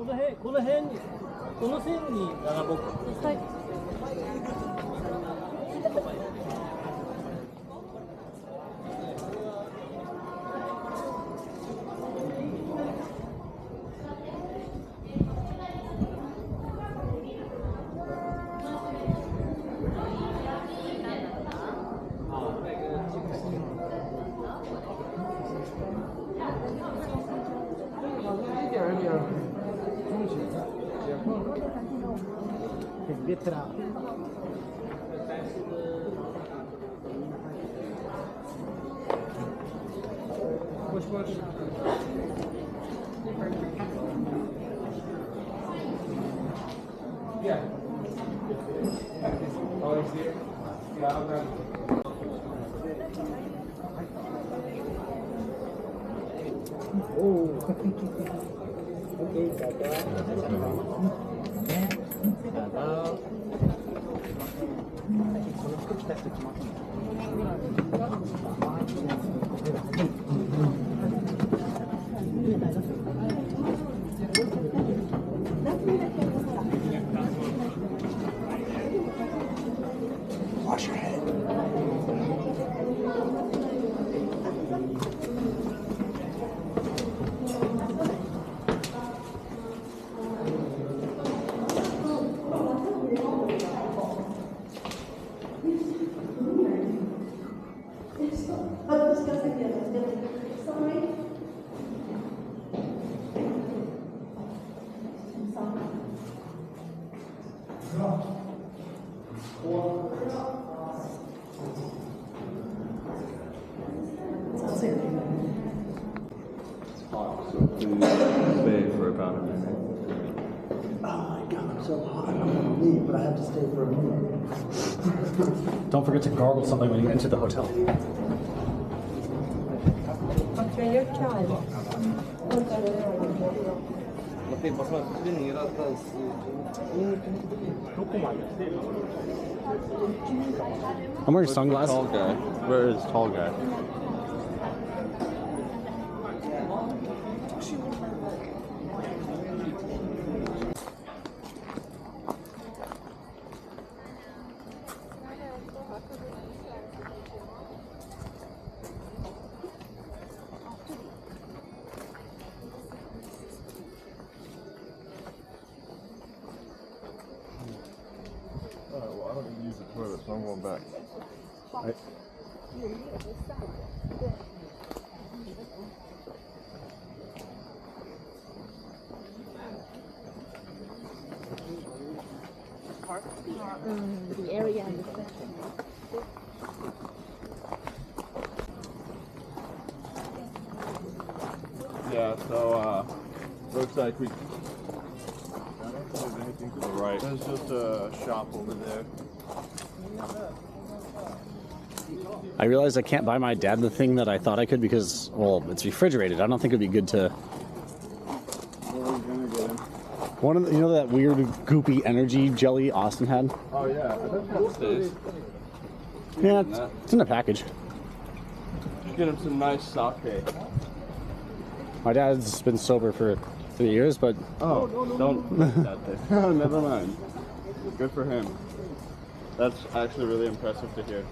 この辺に、この線に並ぼうか。はい。Letra. Push. Yeah. Oh. Okay, Wash your head. Stay for about a minute. Oh my god, I'm so hot. I'm gonna leave, but I have to stay for a minute. Don't forget to gargle something when you enter the hotel. I'm wearing sunglasses. Tall guy. Where is tall guy? Well, I don't need to use the toilet, so I'm going back. Right. The area and the section. Yeah, so looks like we there's anything to the right. There's just a shop over there. I realized I can't buy my dad the thing that I thought I could because, well, it's refrigerated. I don't think it'd be good to. What are we gonna get him? One of the, you know that weird goopy energy jelly Austin had? Oh yeah, I think that stays. Yeah, it's in the package. Get him some nice sake. My dad's been sober for 3 years, but Oh, don't look at that thing. Oh, never mind. Good for him. That's actually really impressive to hear.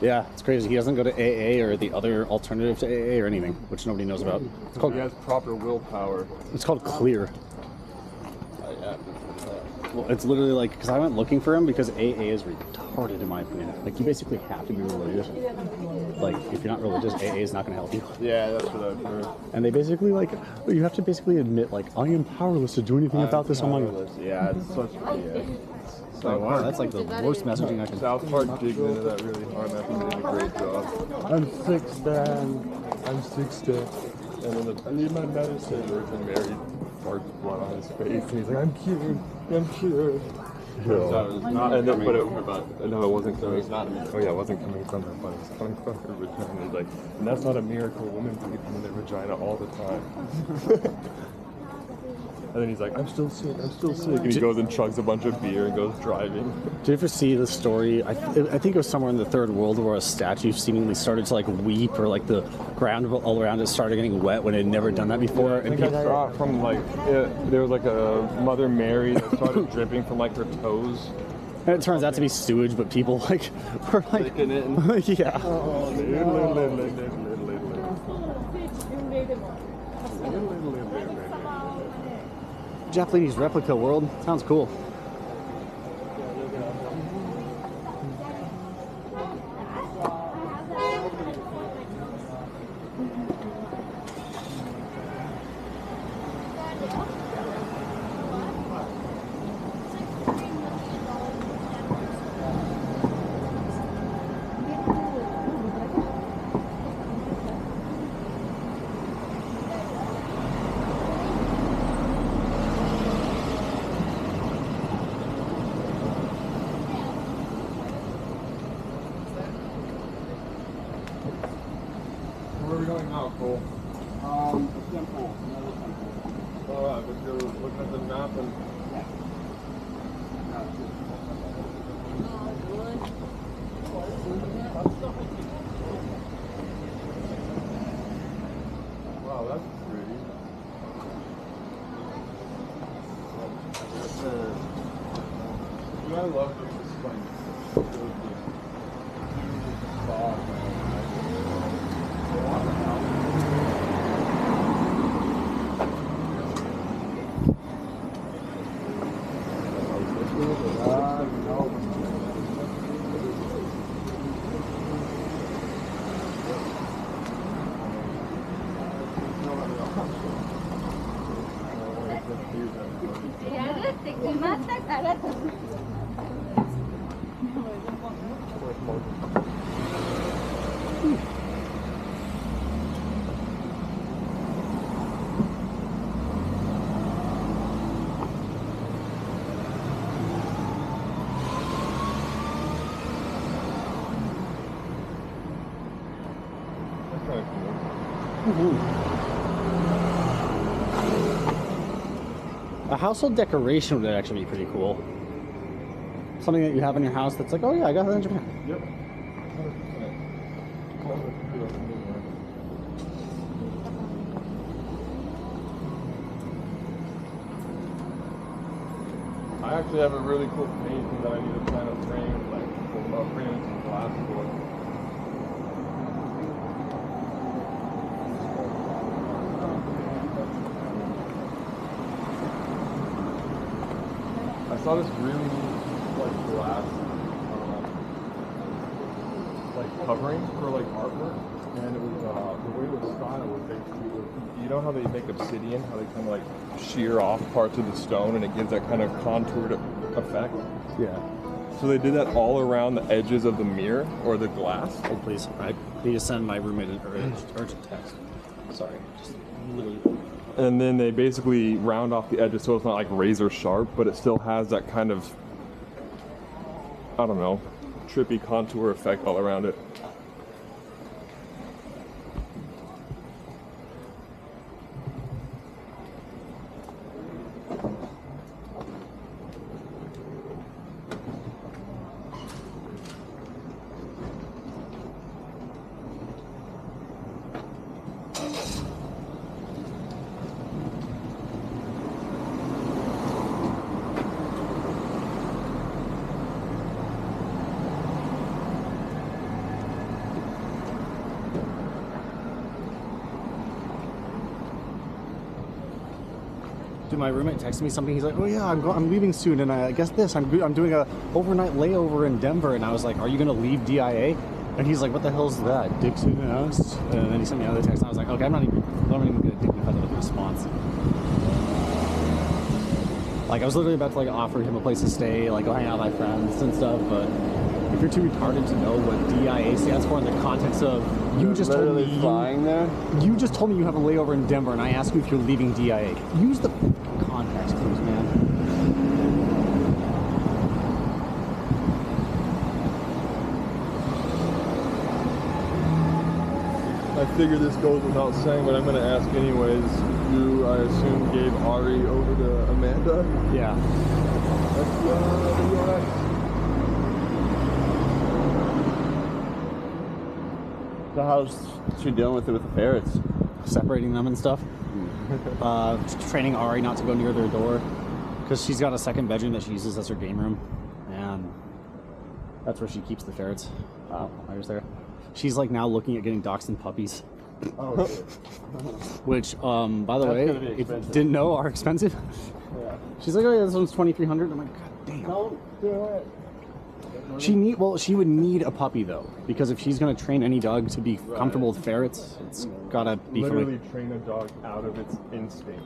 yeah, it's crazy. He doesn't go to AA or the other alternative to AA or anything, which nobody knows about. It's called He has proper willpower. it's called Clear. Yeah. Well, it's literally like, because I went looking for him because AA is retarded in my opinion. Like, you basically have to be religious. Like, if you're not religious, AA is not going to help you. Yeah, that's what I've heard. And they basically like, you have to basically admit like, I am powerless to do anything about this on my own. Yeah, it's such BS. Like, wow, that's like the worst messaging I can. South Park digged into that really hard and I think they did a great job. I'm 6 Dan. I'm 6 Dan. And then I need my medicine. Virgin Mary farts blood on his face. And he's like, I'm cured. I'm cured. No, it wasn't coming. Oh yeah, it wasn't coming from her butt. It was coming from her vagina. He's like, and that's not a miracle. Women breathe from their vagina all the time. And then he's like, I'm still sick, And he goes and chugs a bunch of beer and goes driving. Did you ever see the story? I think it was somewhere in the Third World War, a statue seemingly started to like weep, or like the ground all around it started getting wet when it had never done that before. I think I saw it from like, there was like a Mother Mary that started dripping from like her toes. And it turns out to be sewage, but people like were like, Taking it in. yeah. Japanese replica world. Sounds cool. Where are we going now, Cole? Temple, another temple. Alright, but you're looking at the map and... Wow, that's pretty. Dude, I love this like fog, A household decoration would actually be pretty cool. Something that you have in your house that's like, oh yeah, I got that in Japan. Yep. I actually have a really cool painting that I need to plan a frame, like framing some glass for. I saw this really neat like glass like covering for like artwork, and it was the way it was styled was basically, you know how they make obsidian, how they kind of like shear off parts of the stone and it gives that kind of contoured effect. Yeah. So they did that all around the edges of the mirror or the glass. Oh please, I need to send my roommate an urgent text. Sorry, just literally. And then they basically round off the edges so it's not like razor sharp, but it still has that kind of, I don't know, trippy contour effect all around it. Dude, my roommate texted me something. He's like, "Oh yeah, I'm leaving soon, and I guess this. I'm doing a overnight layover in Denver." And I was like, "Are you gonna leave DIA?" And he's like, "What the hell's that? Dicks in the house?" And then he sent me another text. And I was like, "Okay, I'm not even gonna dignify that with a response." Like I was literally about to like offer him a place to stay, like go hang out with my friends and stuff. But if you're too retarded to know what DIA stands for in the context of you just told me flying there. You just told me you have a layover in Denver, and I asked you if you're leaving DIA. Use the context clues, man. I figure this goes without saying, but I'm gonna ask anyways. You, I assume, gave Ari over to Amanda? Yeah. That's the US. So how's she dealing with it with the ferrets? Separating them and stuff. Training Ari not to go near their door. Because she's got a second bedroom that she uses as her game room. And that's where she keeps the ferrets. Ari's there. She's like now looking at getting dachshund puppies. Oh, shit. Which, by the That's way, gonna be if you expensive. didn't know, are expensive. Yeah. She's like, oh yeah, this one's $2,300. I'm like, god damn. Don't do it. She would need a puppy though, because if she's gonna train any dog to be comfortable with ferrets, it's gotta be Literally train a dog out of its instinct.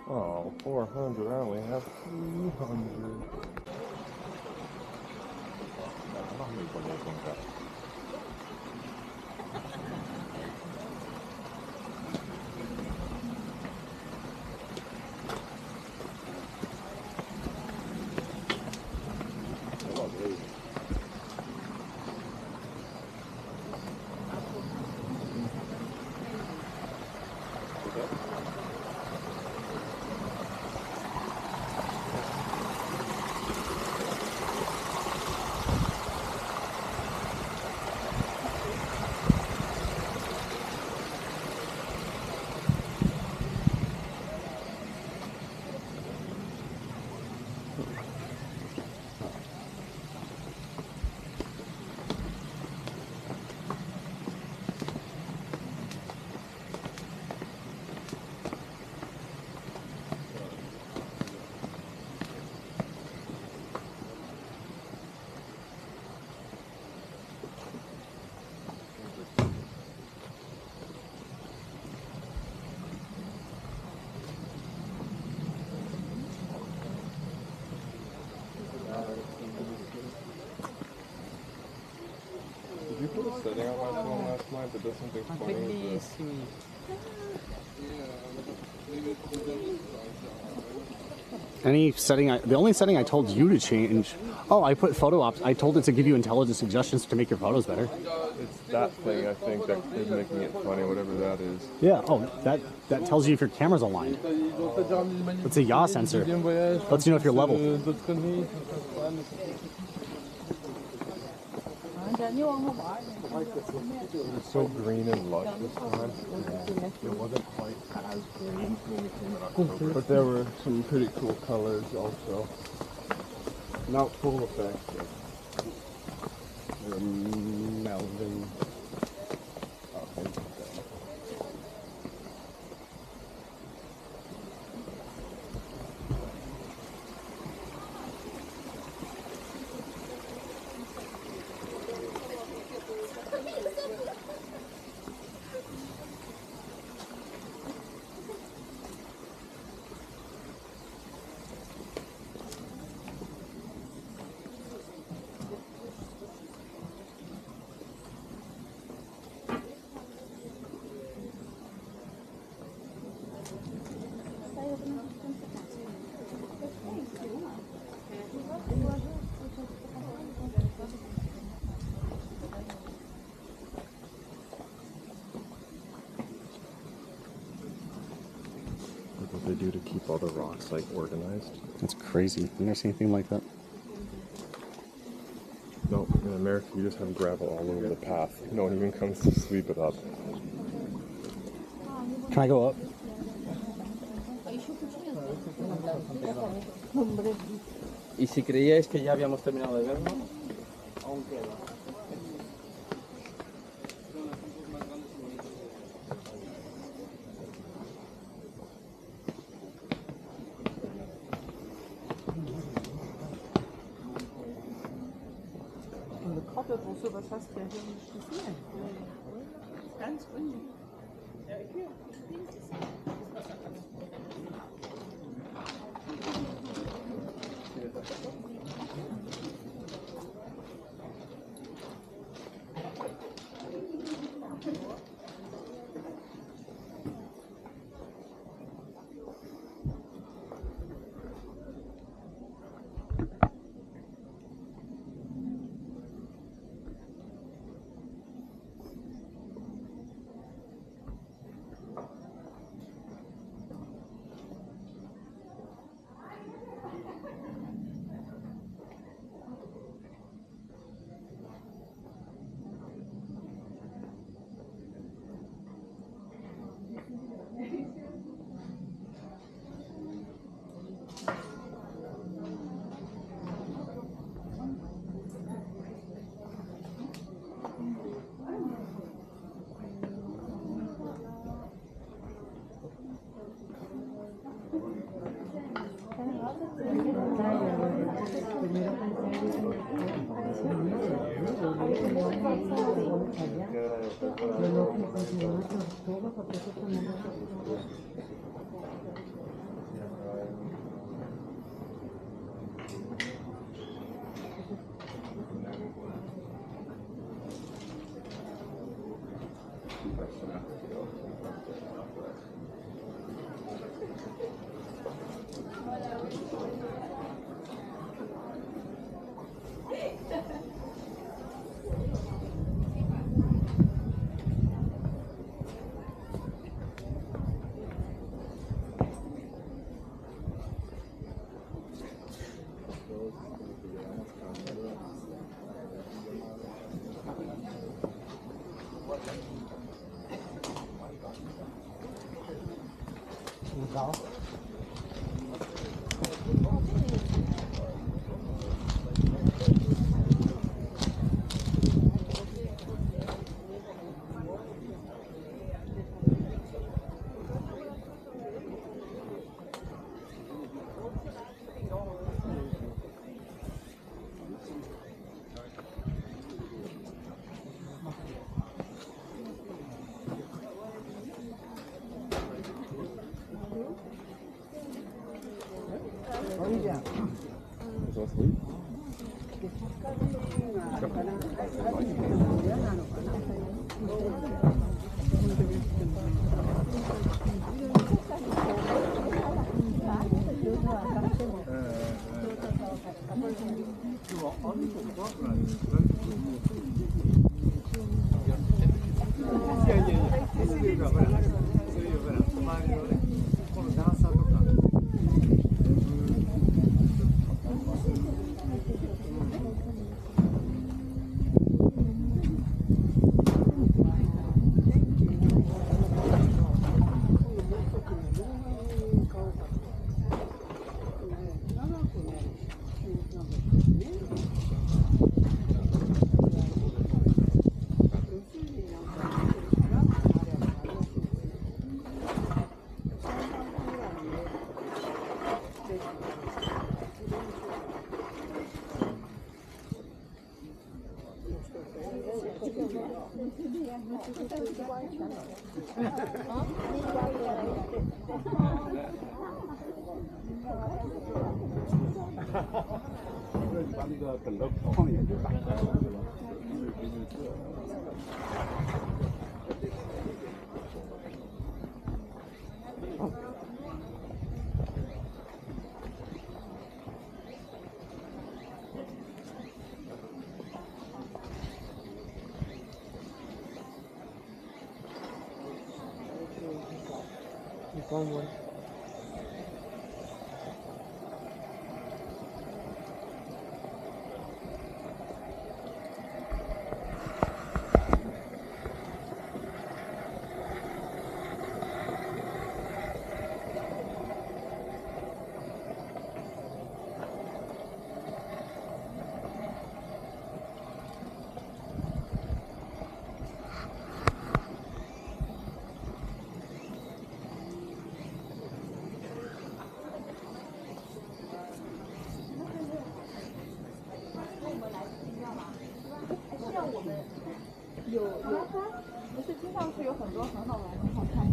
Oh, 400. I only have 300. Did you put a setting on my phone last night that does something funny? Bellissimi. Any setting, the only setting I told you to change. Oh, I put photo ops. I told it to give you intelligent suggestions to make your photos better. It's that thing, I think, that is making it funny, whatever that is. Yeah. Oh, that tells you if your camera's aligned. It's a yaw sensor. Lets you know if you're level. It's so green and lush this time. It wasn't quite as green when we came in October. But there were some pretty cool colors also. Not full effect. Melvin. what they do to keep all the rocks like organized. That's crazy. You never seen anything like that? No, in America you just have gravel all over the path. No one even comes to sweep it up. Can I go up? Y si creíais que ya habíamos terminado de verlo, aún queda. Krotte, was hast du ja hier nicht gesehen? Ganz unten. Ja, okay.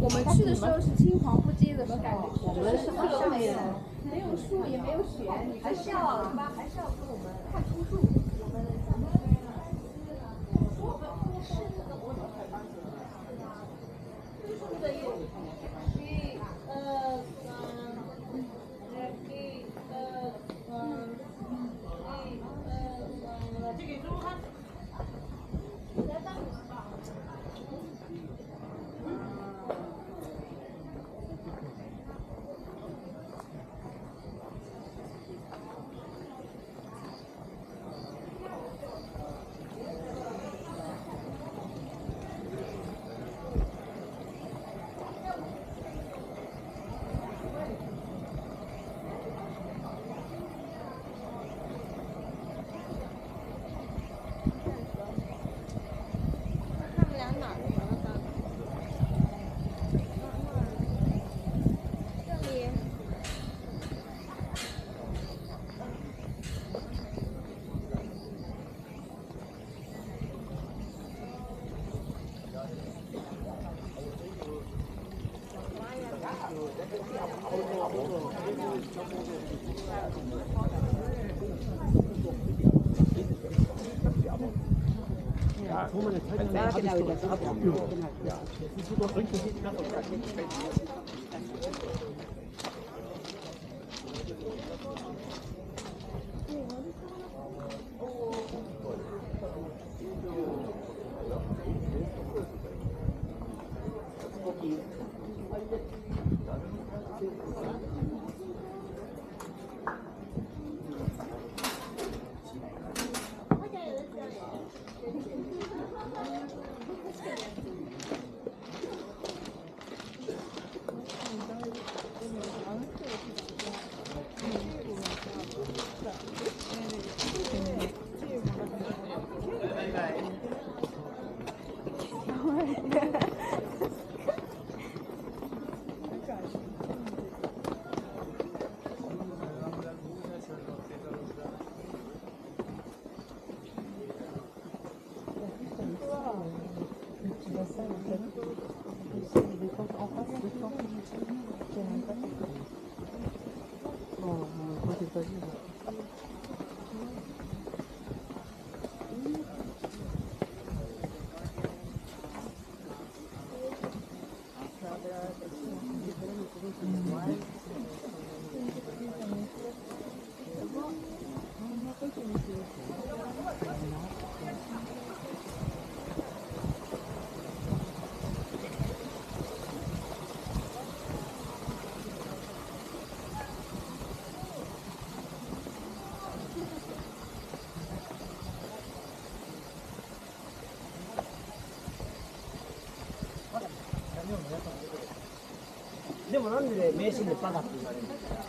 我们去的时候是青黄不接的时候，我们是特别美的，没有树也没有雪，你还是要跟我们看出树。でもなんで名シーンでバカって言われるんですか？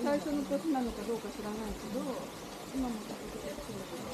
最初の年なのかどうか知らないけど、今も続けてやってるけど。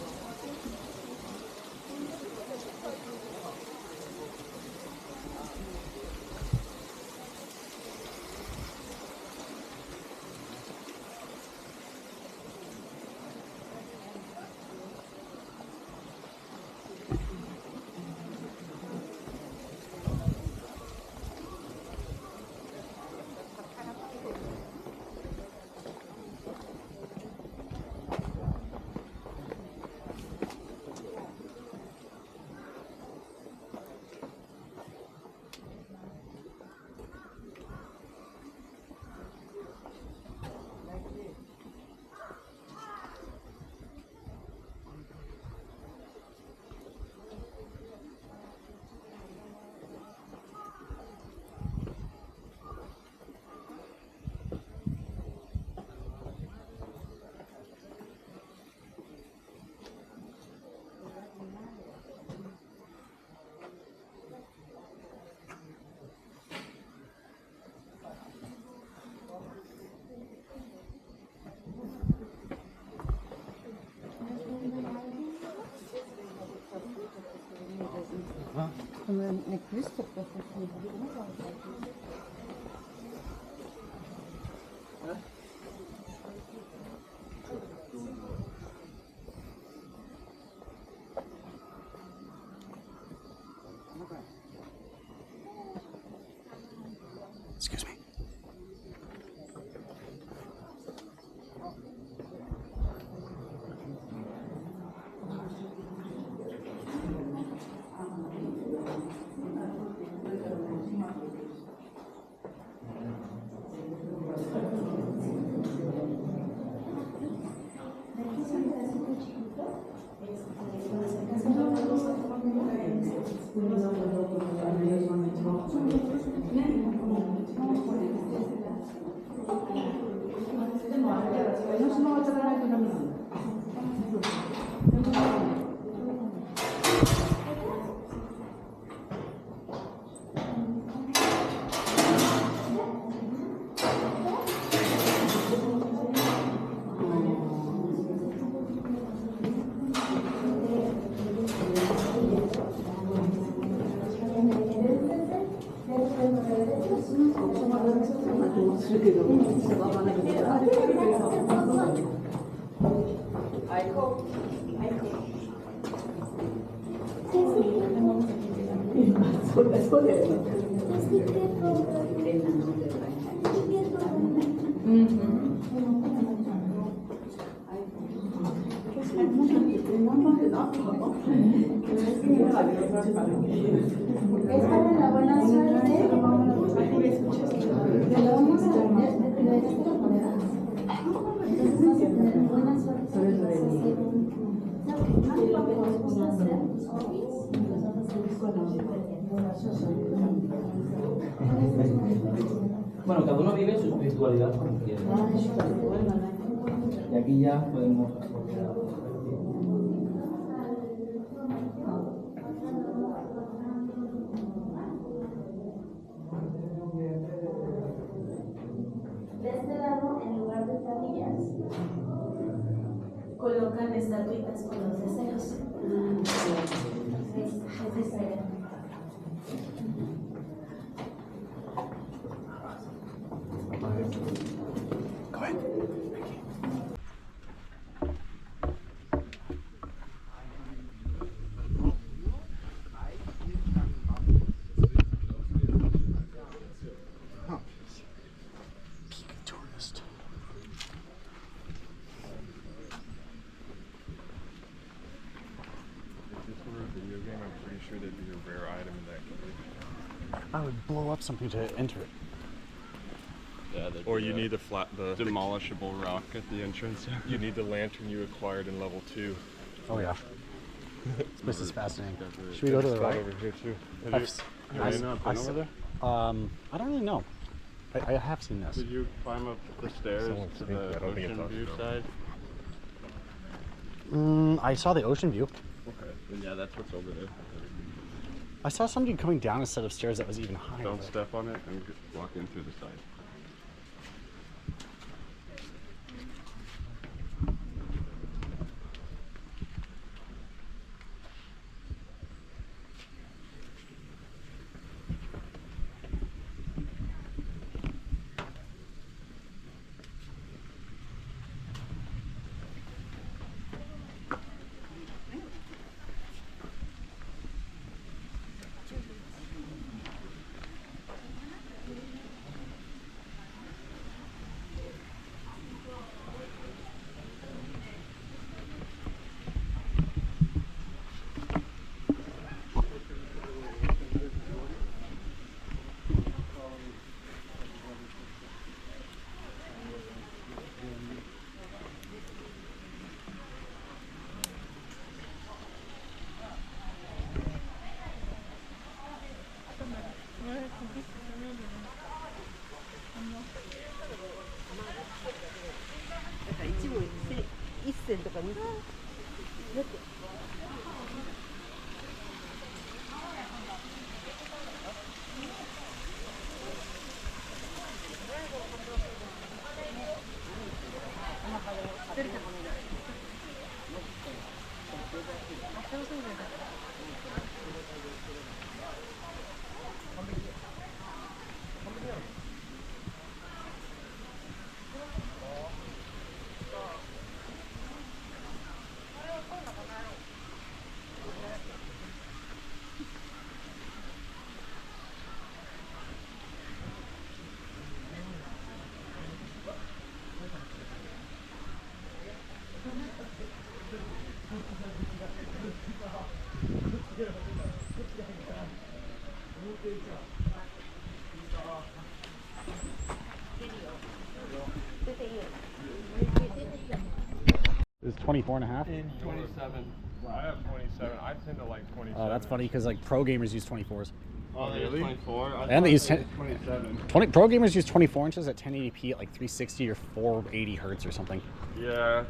Excuse me. Bueno, cada uno vive su espiritualidad como quiere. Y aquí ya podemos... De este lado, en lugar de tablillas, colocan estatuitas con los deseos. Es diferente. Go ahead. Tourist. If this were a video game, I'm pretty sure there'd be a rare item in that cave. I would blow up something to enter it. Yeah, or you need the demolishable rock at the entrance. You need the lantern you acquired in level 2. Oh yeah. This place is fascinating. Should we go to the right? Over here too. I've not been over there? I don't really know. I have seen this. Did you climb up the stairs to the ocean view side? I saw the ocean view. Okay, then yeah, that's what's over there. I saw somebody coming down a set of stairs that was even higher. Don't step on it and walk in through the side. It's 24 and a half. 27. I have 27. I tend to like 27. Oh, that's funny because like pro gamers use 24s. Oh, really? 24. And they use 27. Pro gamers use 24 inches at 1080p at like 360 or 480 hertz or something. Yeah.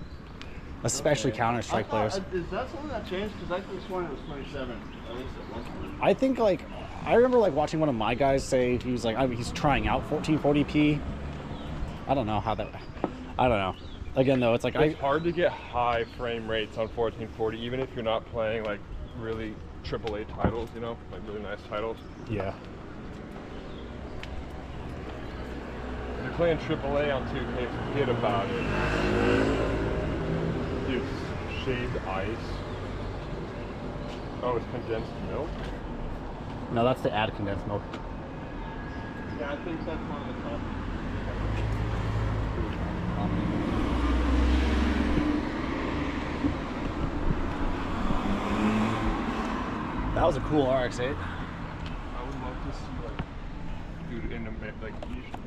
Especially Counter-Strike players. Is that something that changed? Because I could have sworn it was 27. At least it wasn't. I think like I remember like watching one of my guys say he was like he's trying out 1440p. I don't know how that. I don't know. Again though, it's like It's hard to get high frame rates on 1440, even if you're not playing like really AAA titles, you know, like really nice titles. Yeah. If you're playing AAA on 2K, forget about it. Dude, shaved ice. Oh, it's condensed milk? No, that's to add condensed milk. Yeah, I think that's one of the top. That was a cool RX-8. I would love to see like, dude, in the like you should.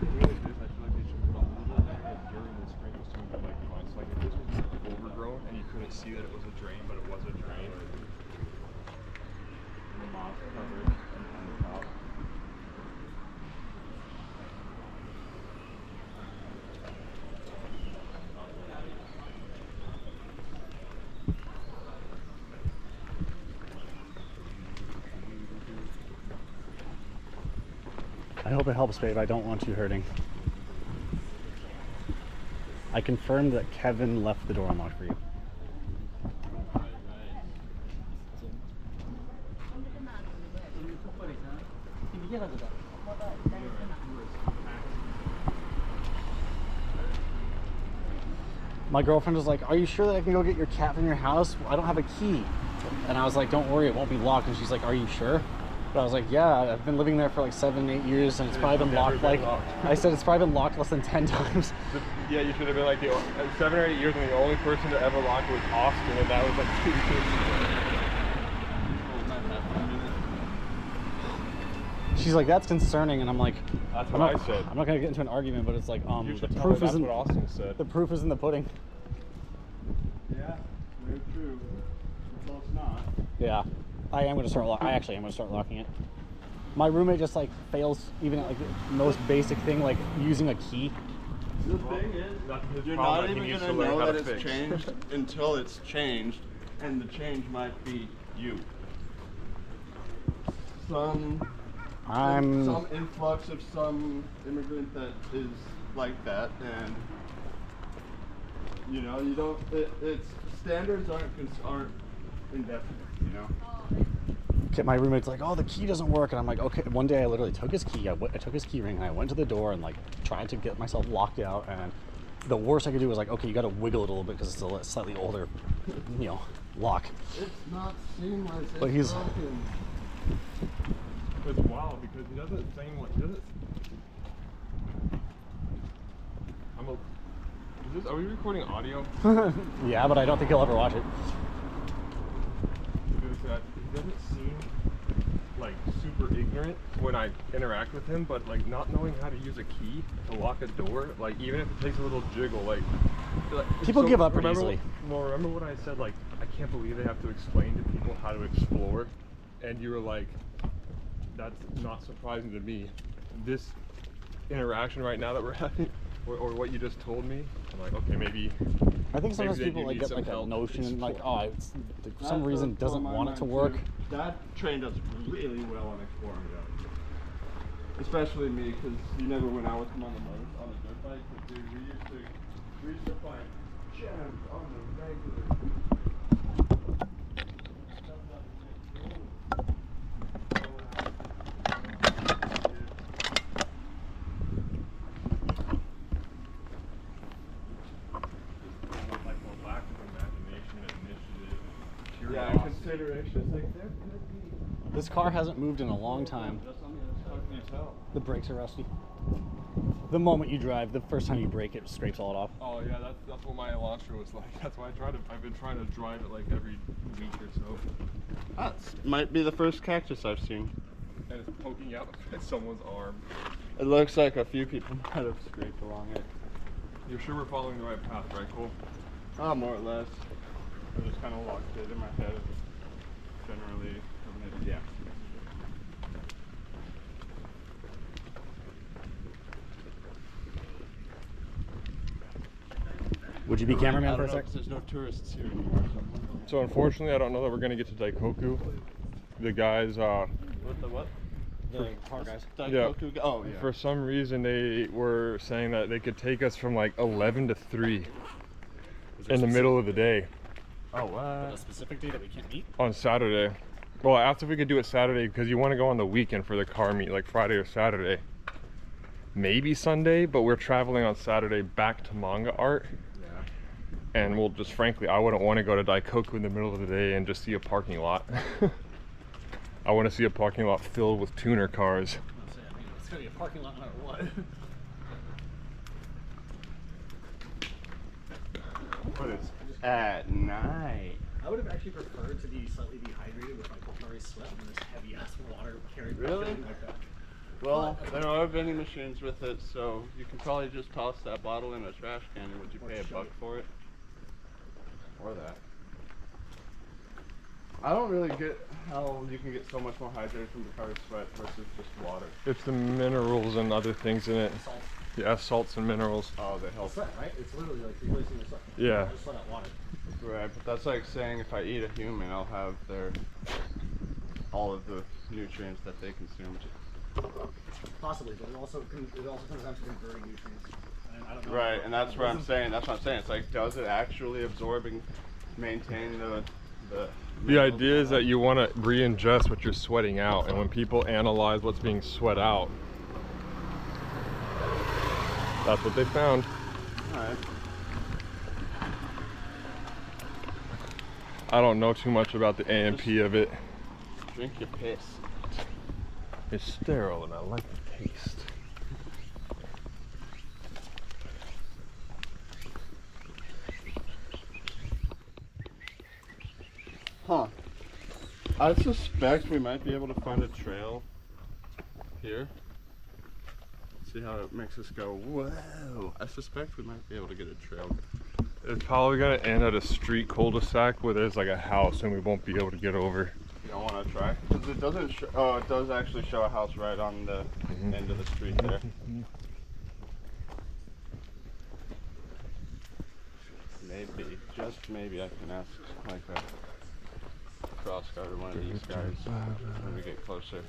Really, this I feel like they should put a little bit of dirt in this frame to make it like fun. So like if this was overgrown and you couldn't see that it was a drain, but it was a drain. And the moss covered on the top. I hope it helps, babe. I don't want you hurting. I confirmed that Kevin left the door unlocked for you. My girlfriend was like, "Are you sure that I can go get your cat from your house? I don't have a key." And I was like, "Don't worry, it won't be locked." And she's like, "Are you sure?" But I was like, "Yeah, I've been living there for like 7, 8 years, and it's probably been locked like." I said it's probably been locked less than 10 times. Yeah, you should have been like 7 or 8 years, and the only person to ever lock it was Austin, and that was like 2 years. She's like, "That's concerning," and I'm like, That's what I said. I'm not gonna get into an argument, but it's like, You the should tell proof her is in that's what Austin said. the proof is in the pudding. Yeah, very true. Well, it's not. Yeah, I am gonna start. I actually am gonna start locking it. My roommate just like fails even at like the most basic thing, like using a key. The thing is, That's his you're problem not that he even needs going to to learn know how that to it's fix. changed until it's changed, and the change might be you. Some influx of some immigrant that is like that, and you know, you don't. It's standards aren't indefinite, you know. My roommate's like, "Oh, the key doesn't work," and I'm like, "Okay." One day I literally took his key. I took his key ring and I went to the door and like tried to get myself locked out. And the worst I could do was like, "Okay, you got to wiggle it a little bit because it's a slightly older, you know, lock." It's not seamless. But he's. Broken. It's wild because he doesn't seem like. Are we recording audio? Yeah, but I don't think he'll ever watch it. He doesn't seem like super ignorant when I interact with him, but like not knowing how to use a key to lock a door, like even if it takes a little jiggle, like people give up pretty easily. Well, remember what I said? Like, I can't believe they have to explain to people how to explore, and you were like, that's not surprising to me. This interaction right now that we're having, or what you just told me, I'm like, okay, maybe. I think sometimes maybe people like get like a notion like, oh, it's, for some reason doesn't want it to work. That train does really well on exploring guys. Especially me, because you never went out with him on the dirt bike. But dude, we used to find gems on the regular. Yeah, consideration. Like, there could be. This car hasn't moved in a long time. How can you tell? The brakes are rusty. The moment you drive, the first time you brake, it scrapes all it off. Oh yeah, that's what my Elantra was like. That's why I've been trying to drive it like every week or so. That might be the first cactus I've seen. And it's poking out at someone's arm. It looks like a few people might have scraped along it. You're sure we're following the right path, right, Cole? More or less. I just kind of locked it in my head. Generally, yeah. Would you be cameraman for a sec? There's no tourists here anymore. So unfortunately, I don't know that we're gonna get to Daikoku. The guys, What the what? The car guys. Daikoku? Oh, yeah. for some reason, they were saying that they could take us from like 11 to 3 in the middle of the day Oh, what? A specific day that we can't meet? on Saturday. Well, I asked if we could do it Saturday because you want to go on the weekend for the car meet, like Friday or Saturday. Maybe Sunday, but we're traveling on Saturday back to manga art. And we'll just, frankly, I wouldn't want to go to Daikoku in the middle of the day and just see a parking lot. I want to see a parking lot filled with tuner cars. It's gonna be a parking lot no matter what. But it's at night. I would have actually preferred to be slightly dehydrated with my pulmonary sweat and this heavy ass water carrying Really? like that. Well, there are vending machines with it, so you can probably just toss that bottle in a trash can. And would you pay $1 for it? Or that. I don't really get how you can get so much more hydrated from the car's sweat versus just water. It's the minerals and other things in it. Salt. Yeah, salts and minerals. Oh, they help. Sweat, right? It's literally like replacing the sweat. Yeah. Just sweat out water. Right, but that's like saying if I eat a human, I'll have all of the nutrients that they consumed. Possibly, but it also comes down to converting nutrients. And I don't know. Right, and that's what I'm saying. That's what I'm saying. It's like, does it actually absorb and maintain the The idea is that you want to re-ingest what you're sweating out, and when people analyze what's being sweat out, that's what they found. Alright. I don't know too much about the AMP of it. Drink your piss. It's sterile and I like the taste. Huh. I suspect we might be able to find a trail here. See how it makes us go, whoa. I suspect we might be able to get a trail. It's probably gonna end at a street cul-de-sac where there's like a house and we won't be able to get over. You don't want to try? Because it doesn't show, oh, it does actually show a house right on the end of the street there. Maybe, just maybe I can ask like a cross guard or one of these guys when we get closer.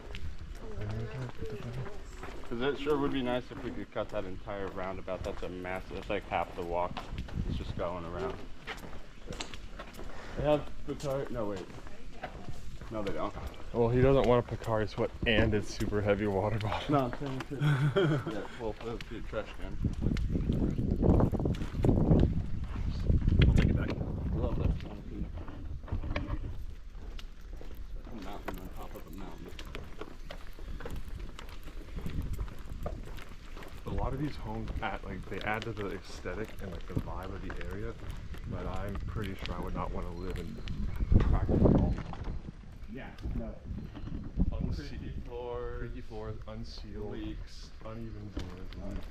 Because it sure would be nice if we could cut that entire roundabout. That's a massive, it's like half the walk. It's just going around. They have Picard, no wait. No they don't. Well, he doesn't want a Picari sweat and it's super heavy water bottle. No, I'm saying too. Yeah, well, let's do trash can. I'll take it back. Love that mountain. A mountain on top of a mountain. A lot of these homes they add to the aesthetic and like the vibe of the area, but I'm pretty sure I would not want to live in practical. Yeah, no. Creaky floors, unsealed, Leaks. uneven doors, leaks.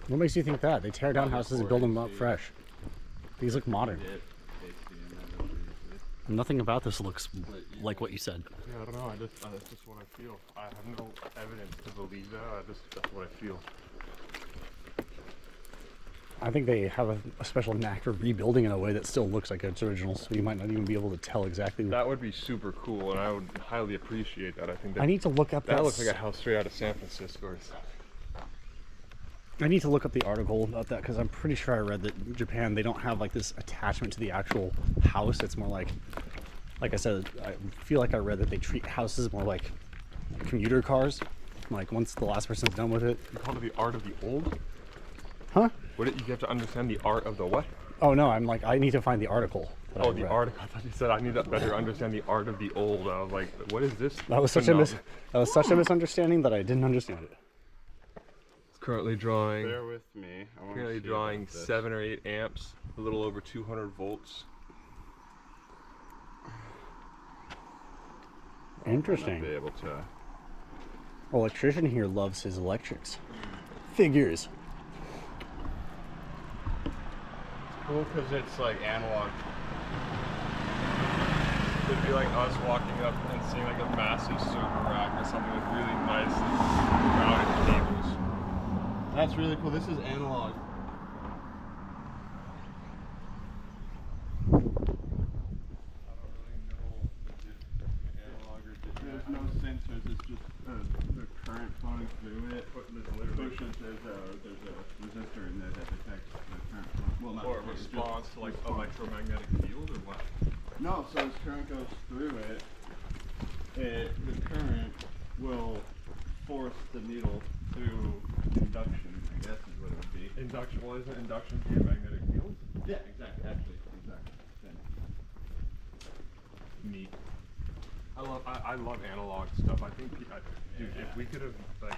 What makes you think that? They tear down houses and build them up fresh. These look modern. Nothing about this looks like what you said. Yeah, I don't know. That's just what I feel. I have no evidence to believe that. That's what I feel. I think they have a special knack for rebuilding in a way that still looks like its original, so you might not even be able to tell exactly. That would be super cool, and I would highly appreciate that. I think that I need to look up that looks like a house straight out of San Francisco or something. I need to look up the article about that because I'm pretty sure I read that in Japan they don't have like this attachment to the actual house. It's more like I said, I feel like I read that they treat houses more like commuter cars. Like once the last person's done with it. You call it the art of the old? Huh? You have to understand the art of the what? Oh no, I'm like, I need to find the article. Oh, the art. I thought you said I need to better understand the art of the old. I was like, what is this? That was such a misunderstanding that I didn't understand it. It's currently drawing. Bear with me. I want Currently to see drawing about this. 7 or 8 amps, a little over 200 volts. Interesting. Be able to. Electrician here loves his electrics. Figures. Cool because it's like analog. It'd be like us walking up and seeing like a massive server rack or something with really nice routed cables. That's really cool. This is analog. There's no sensors, it's just the current flowing through it. There's a resistor in there that detects the current flow. Well, not Or a response to like electromagnetic field or what? No, so as current goes through it, the current will force the needle through induction, I guess is what it would be. Induction, well, isn't induction to a magnetic field? Yeah, exactly, actually, exactly. Neat. I love analog stuff. I think, dude, if we could have, like,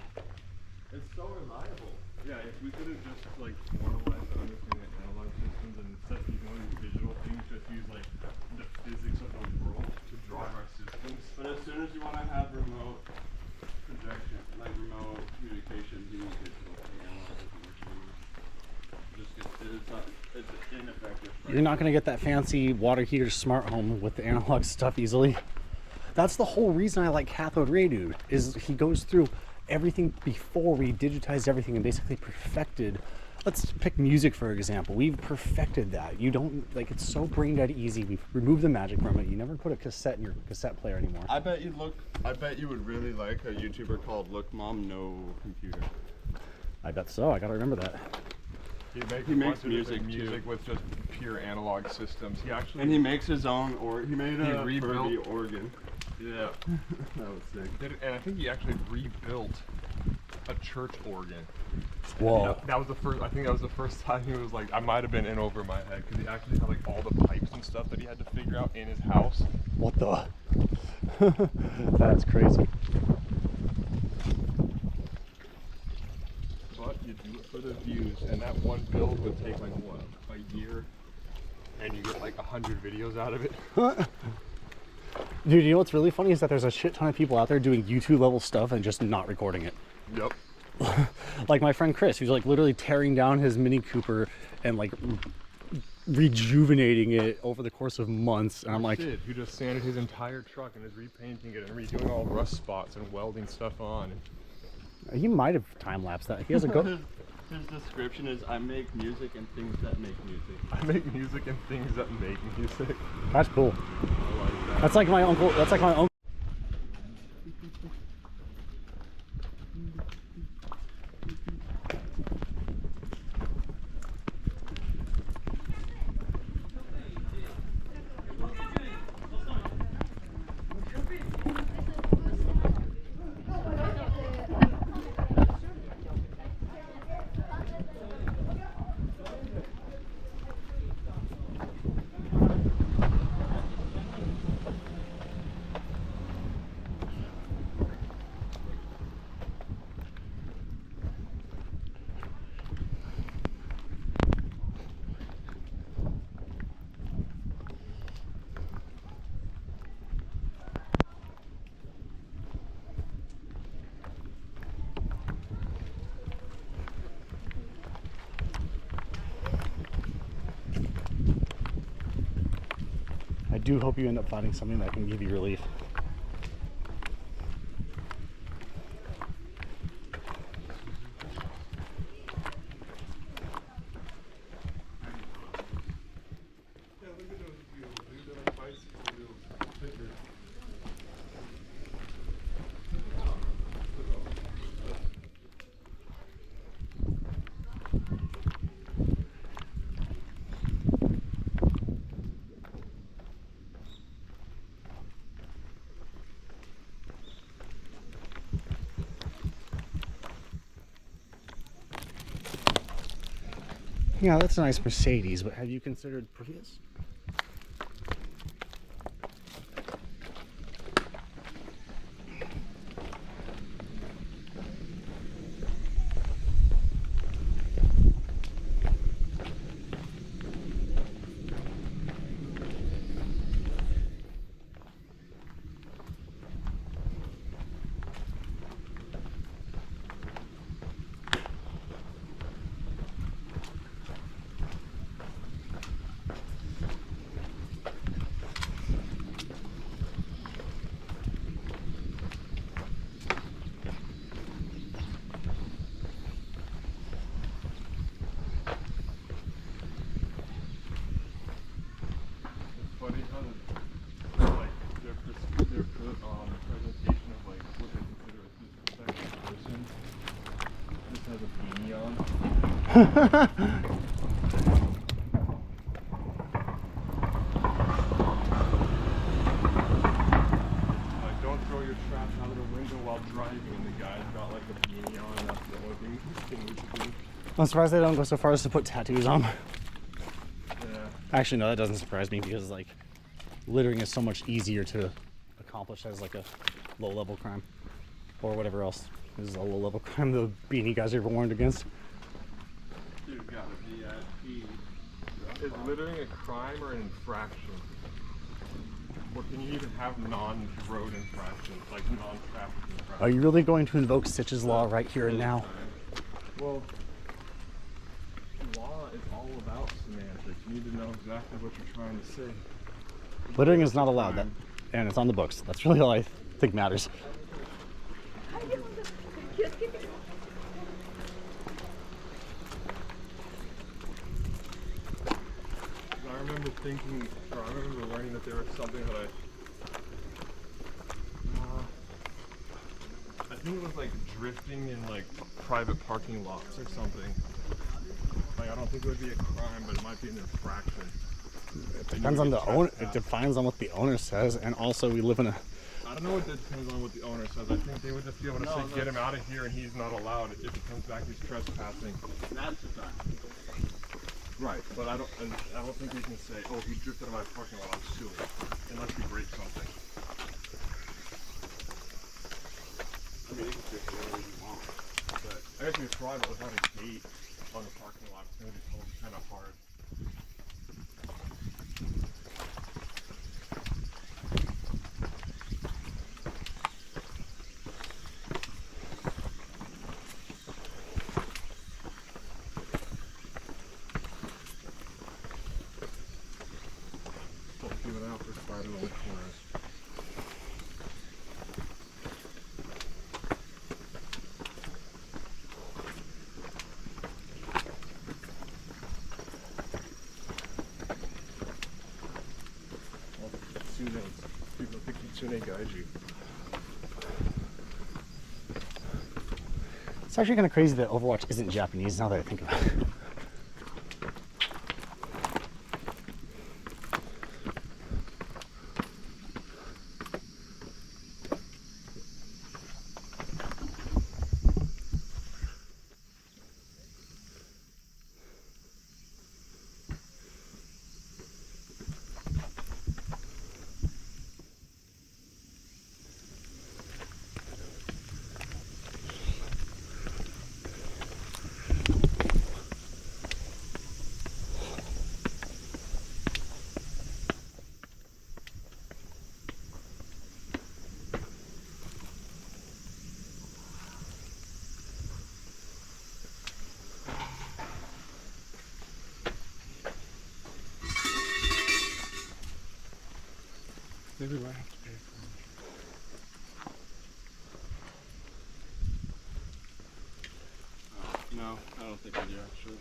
It's so reliable. yeah, if we could have just, like, formalized the understanding of analog systems and instead of using all these digital things, just use, like, the physics of the world to drive our systems. But as soon as you want to have remote projection, like remote communication, you need digital. The analog doesn't work anymore. It's ineffective. You're not gonna get that fancy water heater smart home with the analog stuff easily. That's the whole reason I like cathode ray, dude, is he goes through everything before we digitized everything and basically perfected. Let's pick music for example. We've perfected that. You don't, like, it's so brain dead easy. We've removed the magic from it. You never put a cassette in your cassette player anymore. I bet you would really like a YouTuber called Look Mom No Computer. I bet so. I gotta remember that. He makes music with just pure analog systems. And he makes his own, or he made a rebuilt- Furby organ. Yeah. That was sick. And I think he actually rebuilt a church organ. Whoa. That was the first. I think that was the first time he was like, I might have been in over my head because he actually had like all the pipes and stuff that he had to figure out in his house. What the? That's crazy. But you do it for the views, and that one build would take like what, a year, and you get like 100 videos out of it. Dude, you know what's really funny is that there's a shit ton of people out there doing YouTube level stuff and just not recording it. Yep. Like my friend Chris, who's like literally tearing down his Mini Cooper and like rejuvenating it over the course of months. And I'm like, Sid, who just sanded his entire truck and is repainting it and redoing all rust spots and welding stuff on. he might have time lapsed that. He has a go. His description is, I make music and things that make music. I make music and things that make music. That's cool. I like that. That's like my uncle. That's like my uncle. I do hope you end up finding something that can give you relief. Yeah, that's a nice Mercedes, but have you considered Prius? Don't throw your trash out of the window while driving, and the guy's got like a beanie on, and that's the only thing we should do. I'm surprised they don't go so far as to put tattoos on. Yeah. Actually, no, that doesn't surprise me because like littering is so much easier to accomplish as like a low-level crime or whatever else is a low-level crime the beanie guys are ever warned against. Dude, gotta be is littering a crime or an infraction? Or can you even have non-road infractions, like non-traffic infractions? Are you really going to invoke Stitch's law right here and now? Well, law is all about semantics. You need to know exactly what you're trying to say. Littering is not allowed, that, and it's on the books. That's really all I think matters. I remember thinking, or I remember learning that there was something that I think it was like drifting in like private parking lots or something. Like I don't think it would be a crime, but it might be an infraction. It depends on the owner. It depends on what the owner says, and also we live in a. I don't know what that depends on what the owner says. I think they would just be able to say, get him out of here, and he's not allowed. If it comes back, he's trespassing. That's a fact. Right, but I don't think we can say, oh, he drifted out of my parking lot, I'm suing, unless we break something. I mean, you can drift whatever you want, but I guess if you're private without a gate on the parking lot, it's going to be kind of hard. People think Kitsune guide you. It's actually kind of crazy that Overwatch isn't Japanese now that I think about it. Maybe we might have to pay for it. No, I don't think I do actually.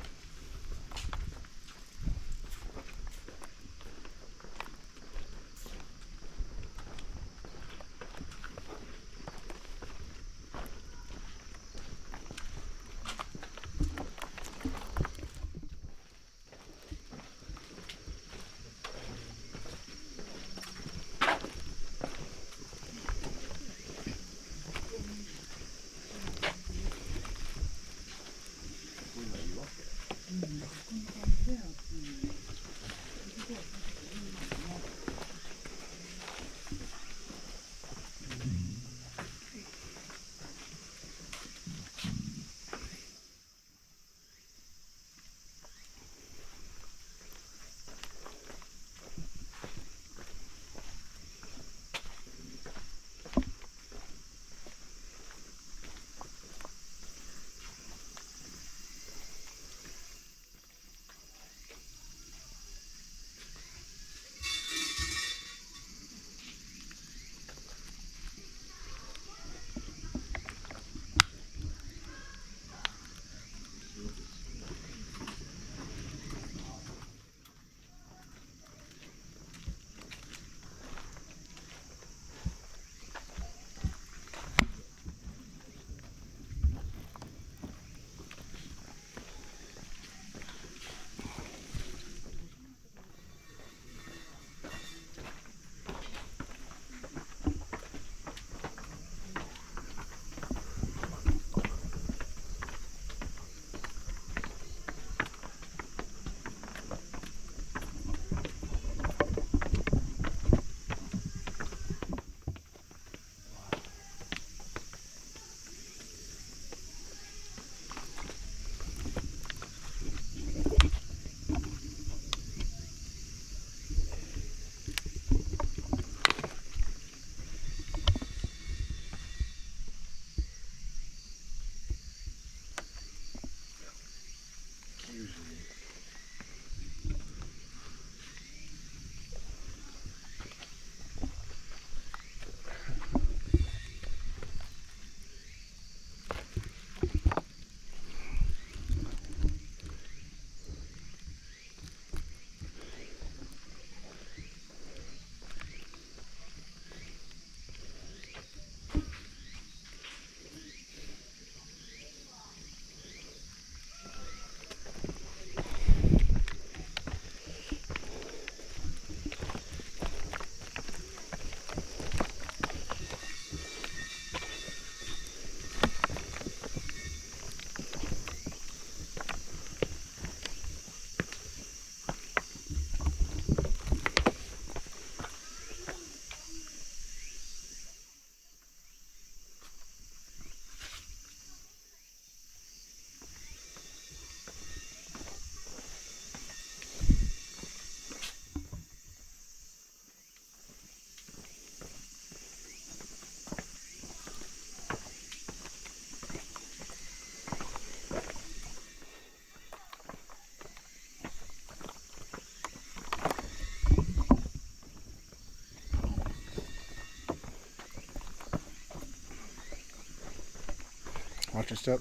Watch your step.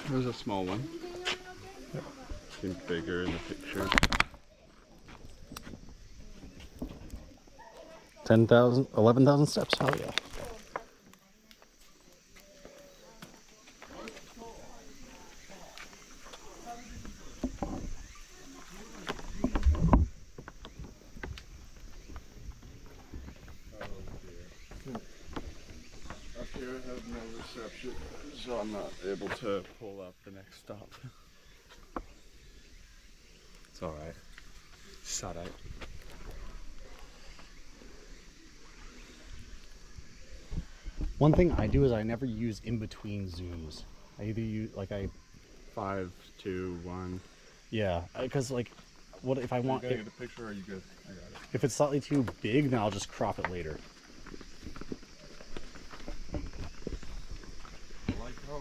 There's a small one. Seems bigger in the picture. 10,000, 11,000 steps. Hell yeah. Up here I have no reception, so I'm not able to pull up the next stop. It's alright. It's alright. One thing I do is I never use in between zooms. I either use like 5, 2, 1. yeah, because like, what if I want? You gotta get the picture, or are you good? I got it. If it's slightly too big, then I'll just crop it later. I like how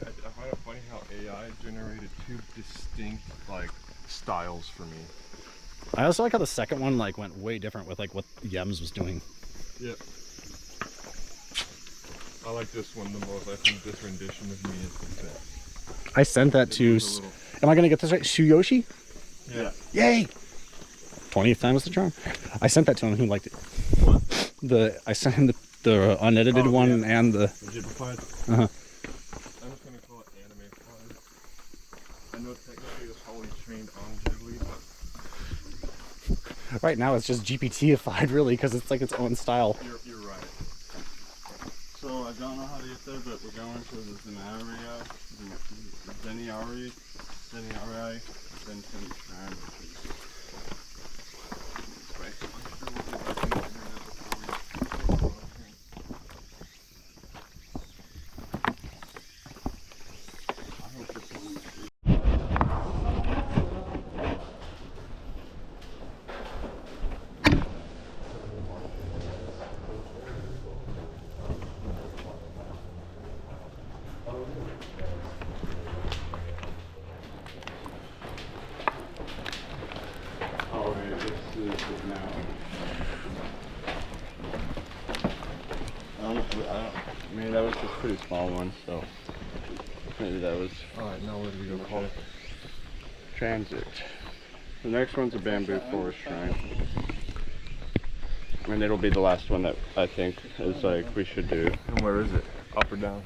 I find it funny how AI generated 2 distinct like styles for me. I also like how the second one like went way different with like what Yems was doing. Yep. I like this one the most. I think this rendition of me is the best. I sent that to. Am I gonna get this right? Shuyoshi? Yeah. Yay! 20th time was the charm. I sent that to him. He liked it. What? I sent him the unedited one and the. Jibified? Uh huh. I'm just gonna call it anime-fied. I know technically it's probably trained on Ghibli, but Right now it's just GPT-ified really because it's like its own style. you're right. So I don't know how to get there, but we're going to the Zenaria, Zeniari, then Tran. I mean, that was just a pretty small one, so maybe that was. Alright, now where do we go call it? Transit. The next one's a bamboo forest shrine. And it'll be the last one that I think is like we should do. And where is it? Up or down?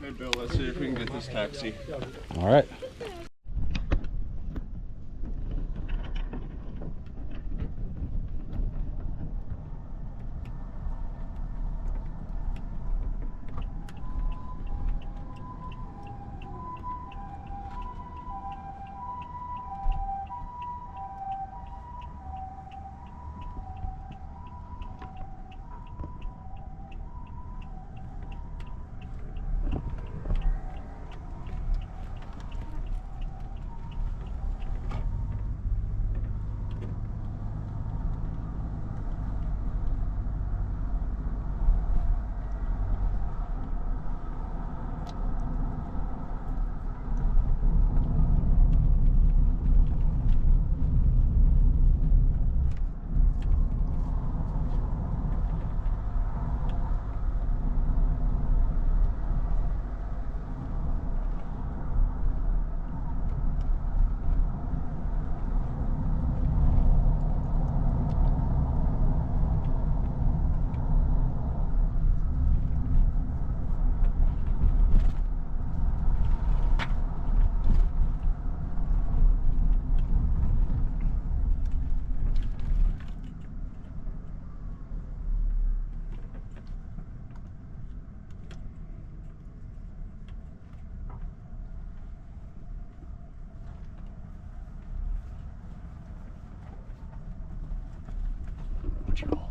Hey Bill, let's see if we can get this taxi. All right. Portugal.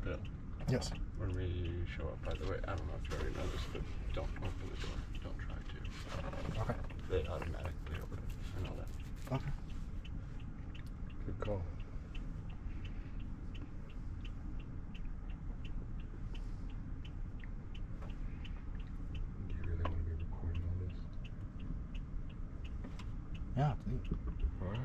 Bill, Yes. when we show up, by the way, I don't know if you already noticed, but don't open the door. Don't try to. Okay. They automatically open it. I know that. Okay. Good call. Do you really want to be recording all this? Yeah, it's neat. All right.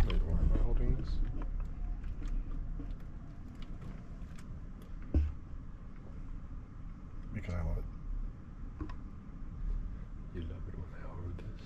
Wait, why am I holding this? Because I love it. You love it when I hold this.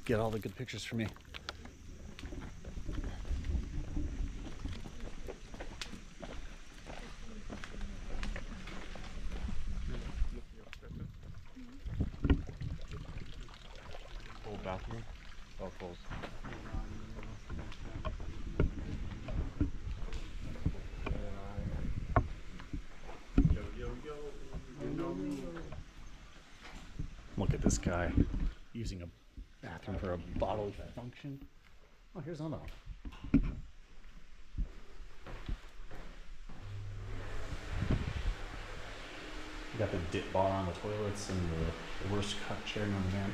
Get all the good pictures for me. bathroom? Oh, close. Look at this guy using a bathroom for a bodily function. Oh, here's another one. You got the dip bar on the toilets and the worst cut chair known to man.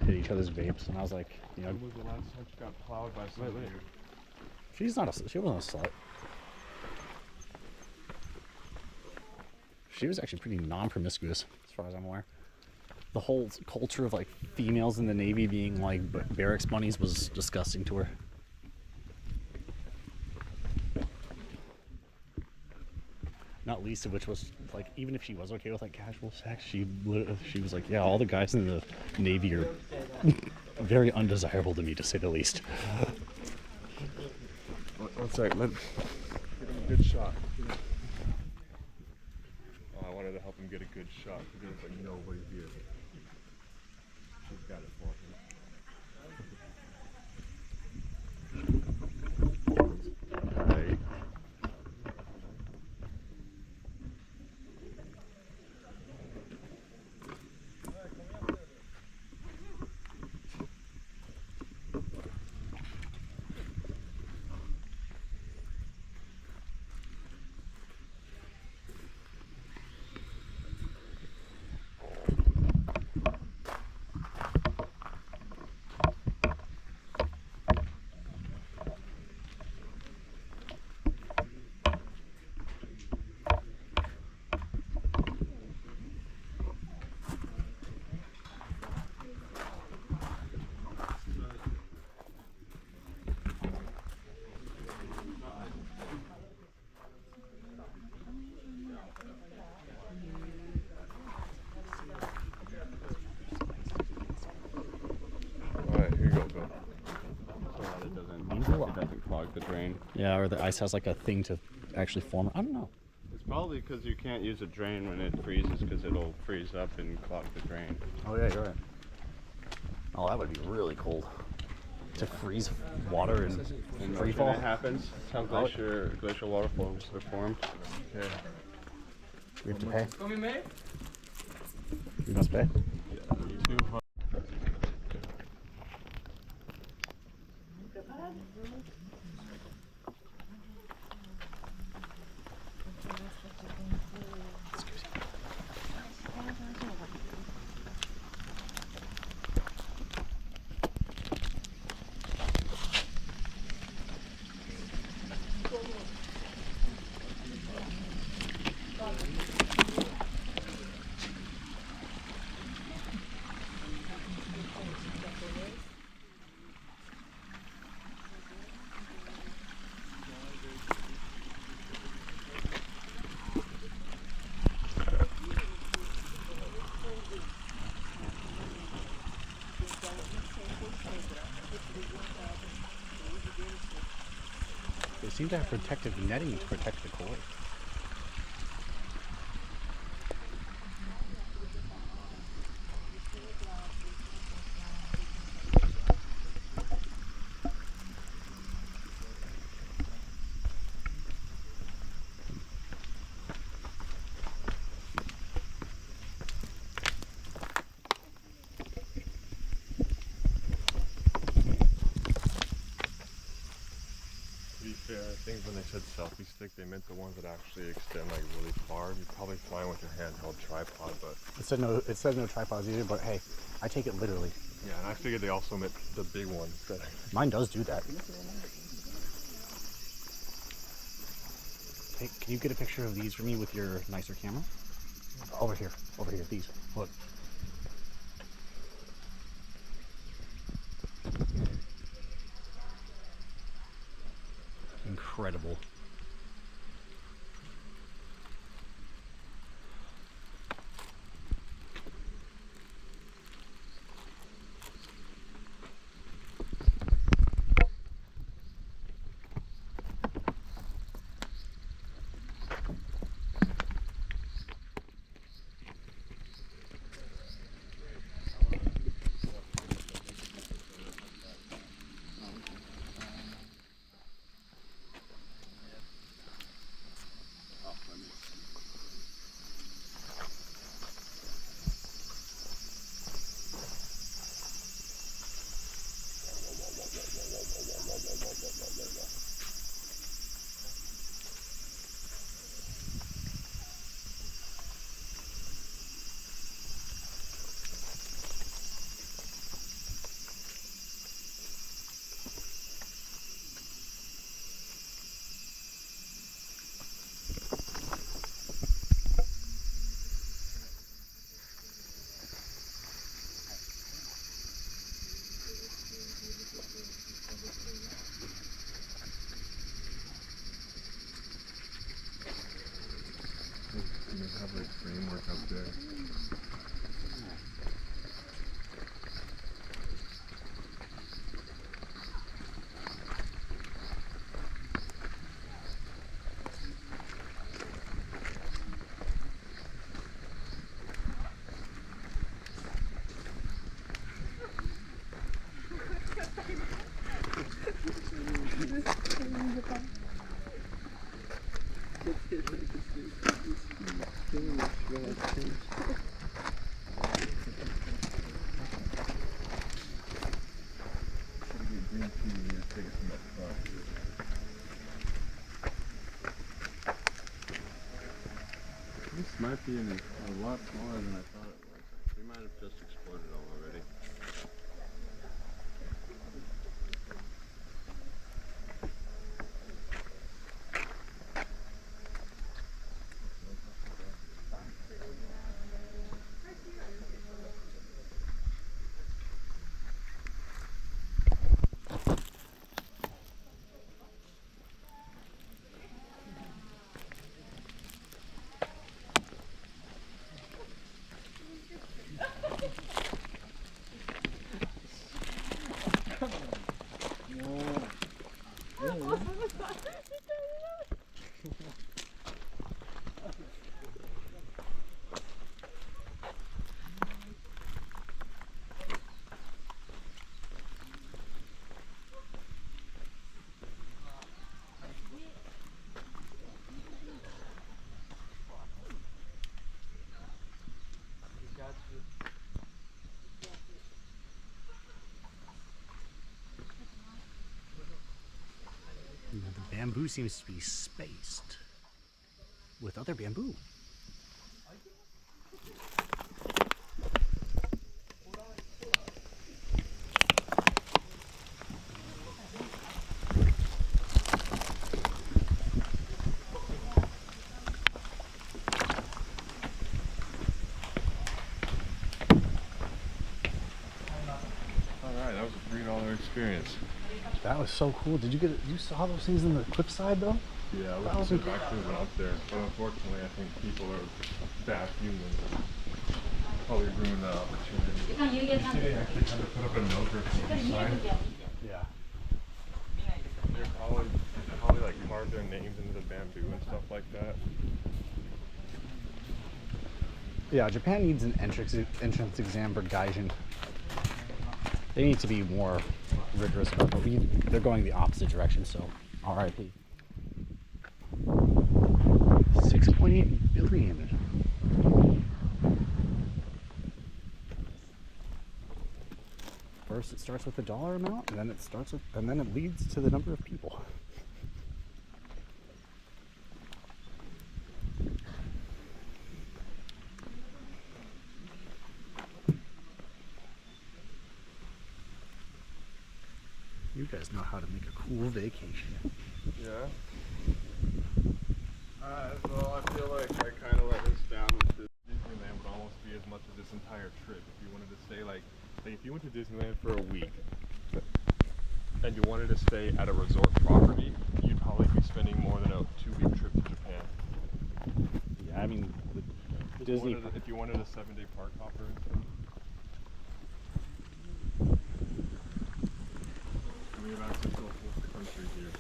Hit each other's vapes, and I was like, you know. When was the last time she got plowed by somebody? She wasn't a slut. She was actually pretty non-promiscuous, as far as I'm aware. The whole culture of like females in the Navy being like barracks bunnies was disgusting to her. Not least of which was like, even if she was okay with like casual sex, she was like, yeah, all the guys in the Navy are very undesirable to me, to say the least. One sec, let get him a good shot. Oh, I wanted to help him get a good shot because there's like nobody here. She's got it for him. Right. It doesn't clog the drain. Yeah, or the ice has like a thing to actually form. I don't know. It's probably because you can't use a drain when it freezes, because it'll freeze up and clog the drain. Oh yeah, you're right. Oh, that would be really cold. To freeze water in free fall. When it happens, that's how glacial waterfalls are formed. Okay. We have to pay. We must pay. They seem to have protective netting to protect the cord. I think when they said selfie stick, they meant the ones that actually extend like really far. You're probably flying with your handheld tripod, but It said no tripods either, but hey, I take it literally. yeah, and I figured they also meant the big ones. That Mine does do that. Hey, can you get a picture of these for me with your nicer camera? Over here, these. Look. Incredible. framework up there. This might be a lot smaller than I thought it was. We might have just explored it all already. The bamboo seems to be spaced with other bamboo. Alright, that was a $3 experience. That was so cool. Did you saw those things on the cliffside though? Yeah, I was actually went up there, but unfortunately I think people are bad humans. Probably ruined that opportunity. You see they actually kind of put up a no graffiti sign? Yeah. They're probably like carved their names into the bamboo and stuff like that. Yeah, Japan needs an entrance exam for Gaijin. They need to be more rigorous about it, but they're going the opposite direction, so RIP. 6.8 billion. First it starts with the dollar amount, and then it leads to the number of people. You guys know how to make a cool vacation. Yeah. Well, I feel like I kind of let this down with Disneyland would almost be as much as this entire trip. If you wanted to stay like if you went to Disneyland for a week and you wanted to stay at a resort property, you'd probably be spending more than a 2-week trip to Japan. Yeah, I mean, Disney. If you wanted a 7-day park hopper and stuff. We have access to a whole country here.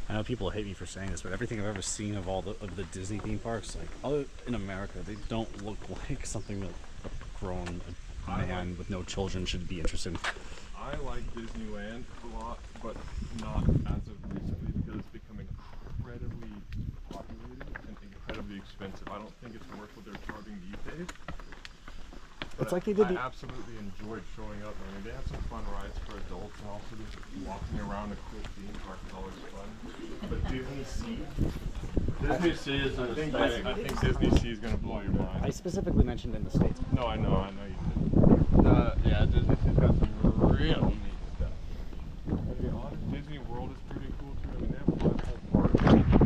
I know people hate me for saying this, but everything I've ever seen of the Disney theme parks, like other in America, they don't look like something that a grown man with no children should be interested in. I like Disneyland a lot, but not as of recently because it's become incredibly populated and incredibly expensive. I don't think it's worth what they're charging these days. But It's like they did I absolutely enjoyed showing up. I mean, they have some fun rides for adults, and also just walking around a cool theme park is always fun. But Disney Sea, I think Disney Sea is gonna blow your mind. I specifically mentioned in the States. No, I know you did. Yeah, Disney Sea's got some real neat stuff. To be honest, Disney World is pretty cool too. I mean, they have a whole park.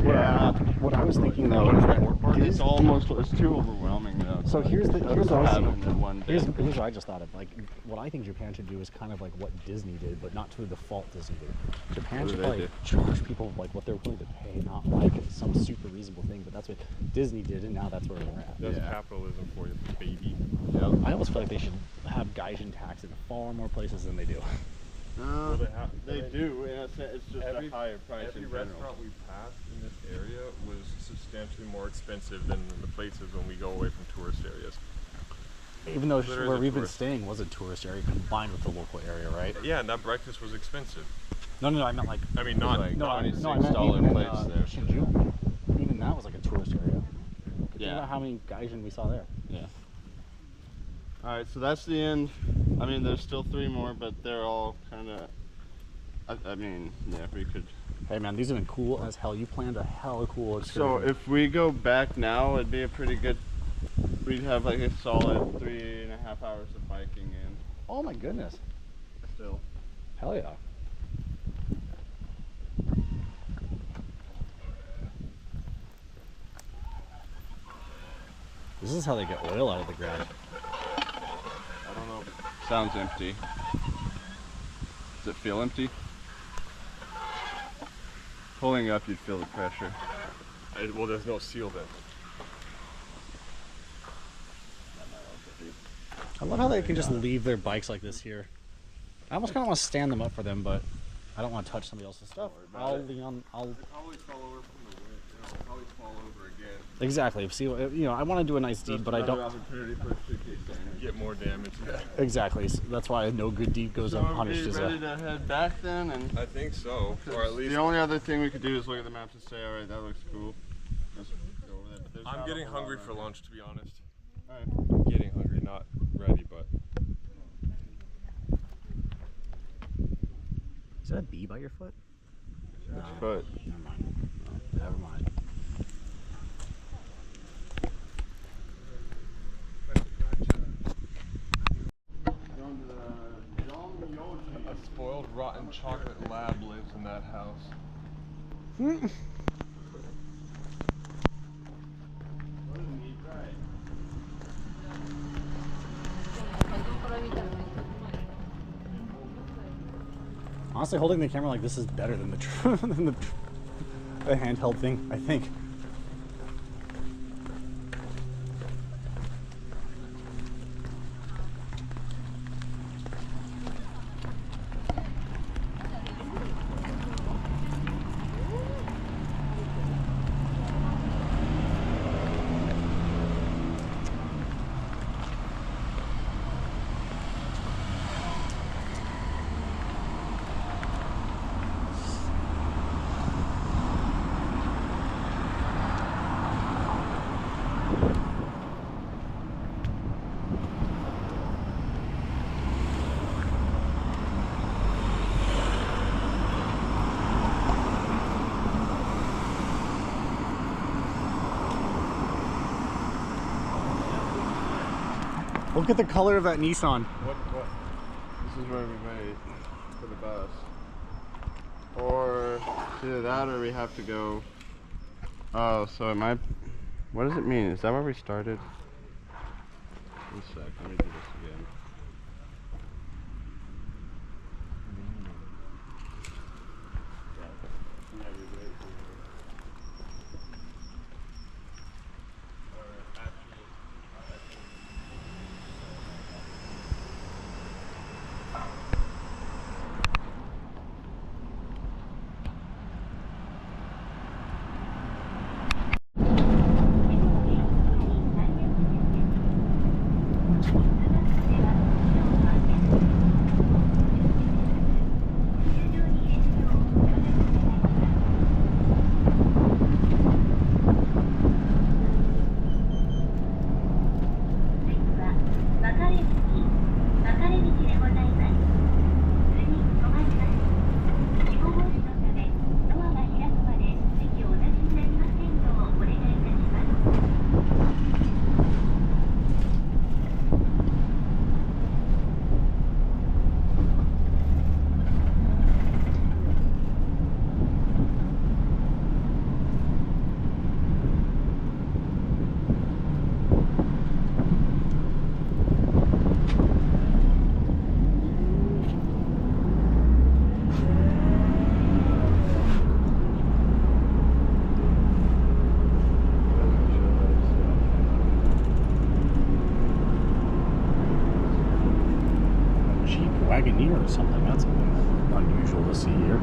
Yeah. What I was thinking though is that It's almost, it's too overwhelming now. So here's what I Having see. it one day. Here's what I just thought of. Like, what I think Japan should do is kind of like what Disney did, but not to the default Disney did. Japan What should do they probably do? charge people like what they're willing to pay, not like some super reasonable thing. But that's what Disney did, and now that's where we're at. That's capitalism for you, baby. I almost feel like they should have gaijin tax in far more places than they do. They do. It's just a higher price Every in general. restaurant we passed in this area was substantially more expensive than the places when we go away from tourist areas. Even though Literally where the we've been tourist. staying was a tourist area combined with the local area, right? Yeah, and that breakfast was expensive. No, I meant like. I mean, not Like No, I meant $26 even in plates there. Shinjuku. Even that was like a tourist area. Think Yeah. about how many gaijin we saw there. Yeah. All right, so that's the end. I mean, there's still 3 more, but they're all kind of. I mean, yeah, we could. Hey man, these have been cool as hell. You planned a hella cool excursion. So if we go back now, it'd be a pretty good. We'd have like a solid 3.5 hours of biking in. Oh my goodness. Still. Hell yeah. This is how they get oil out of the ground. I don't know. Sounds empty. Does it feel empty? Pulling up, you'd feel the pressure. Well, there's no seal then. I love how they can just leave their bikes like this here. I almost kind of want to stand them up for them, but I don't want to touch somebody else's stuff. I'll lean on. They'll probably fall over from the wind. They'll probably fall over again. Exactly. See, I want to do a nice deed, but I don't. Opportunity for a suitcase damage. Get more damage. Yeah. Exactly. So that's why no good deed goes unpunished. Are Is we ready to head back then? And I think so. Or at least the only other thing we could do is look at the map and say, all right, that looks cool. Let's go over there. But there's I'm not getting a whole lot hungry around for here. lunch, to be honest. All right. I'm getting hungry, not ready, but. Is that a bee by your foot? But Never mind. No, never mind. A spoiled, rotten chocolate lab lives in that house. Honestly, holding the camera like this is better than the the handheld thing, I think. Look at the color of that Nissan. What? this is where we wait for the bus. Or either that or we have to go. Oh, so it might. What does it mean? Is that where we started? One sec, let me do this again. Wagoneer or something. That's unusual to see here.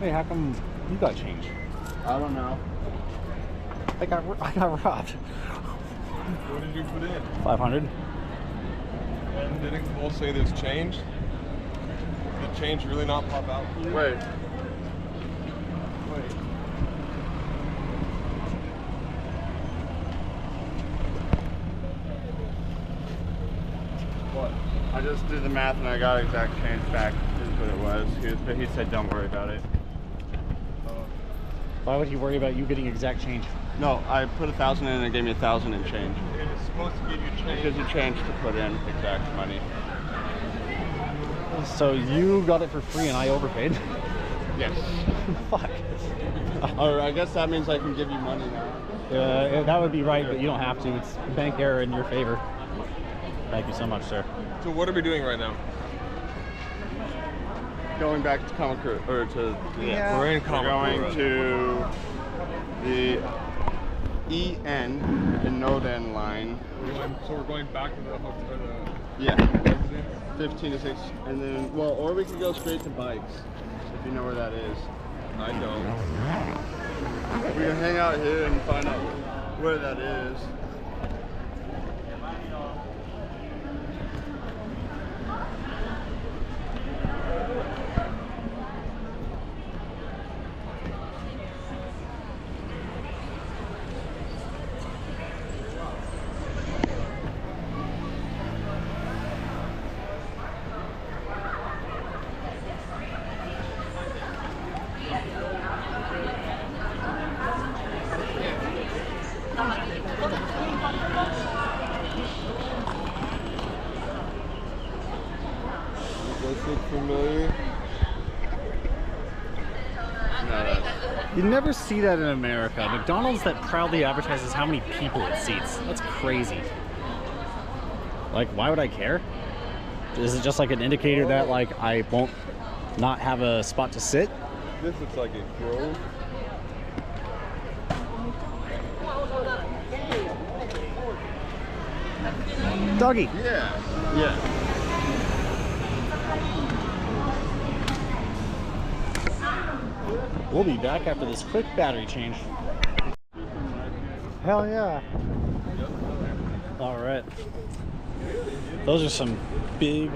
Hey, how come You got change. I don't know. I got robbed. What did you put in? 500. And didn't Cole say there's change? Did change really not pop out for you? Wait. What? I just did the math and I got exact change back. Is what it was. But he said don't worry about it. Why would he worry about you getting exact change? No, I put 1,000 in and it gave me 1,000 in change. It's supposed to give you change. Because you changed to put in exact money. So you got it for free and I overpaid? Yes. Fuck. Or I guess that means I can give you money now. That would be right, but you don't have to. It's bank error in your favor. Thank you so much, sir. So what are we doing right now? Going back to Kamakura, or to We're in Kamakura. We're going to the EN, the Noden line. So we're going back to the hotel. Yeah. 15 to 6, and then, well, or we could go straight to bikes, if you know where that is. I don't. We can hang out here and find out where that is. Does this look familiar? You never see that in America. McDonald's that proudly advertises how many people it seats. That's crazy. Like, why would I care? Is it just like an indicator that like I won't not have a spot to sit? This looks like a grove. Doggy. Yeah. Yeah. We'll be back after this quick battery change. Hell yeah. All right. Those are some big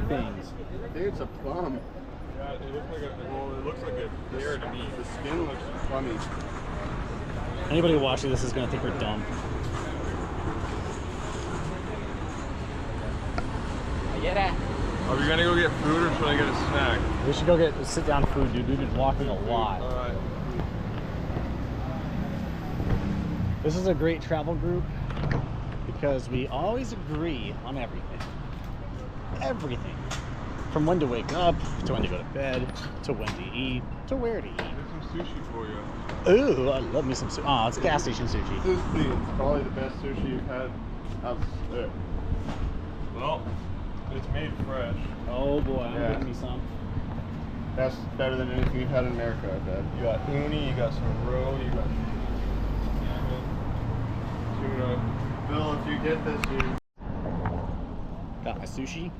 things. I think it's a plum. Yeah, it looks like a pear to me. The skin looks plummy. Anybody watching this is gonna think we're dumb. Are we gonna go get food or should I get a snack? We should go get sit-down food, dude. We've been walking a lot. Alright. This is a great travel group because we always agree on everything. Everything. From when to wake up, to when to go to bed, to when to eat, to where to eat. There's some sushi for you. Ooh, I love me some sushi. Oh, it's gas station sushi. This is probably the best sushi you've had out there. Well, it's made fresh. Oh boy, I'm Yeah. getting me some. That's better than anything you've had in America, I bet. You got uni, you got some roe, you got tuna. Bill, if you get this, you... Got my sushi.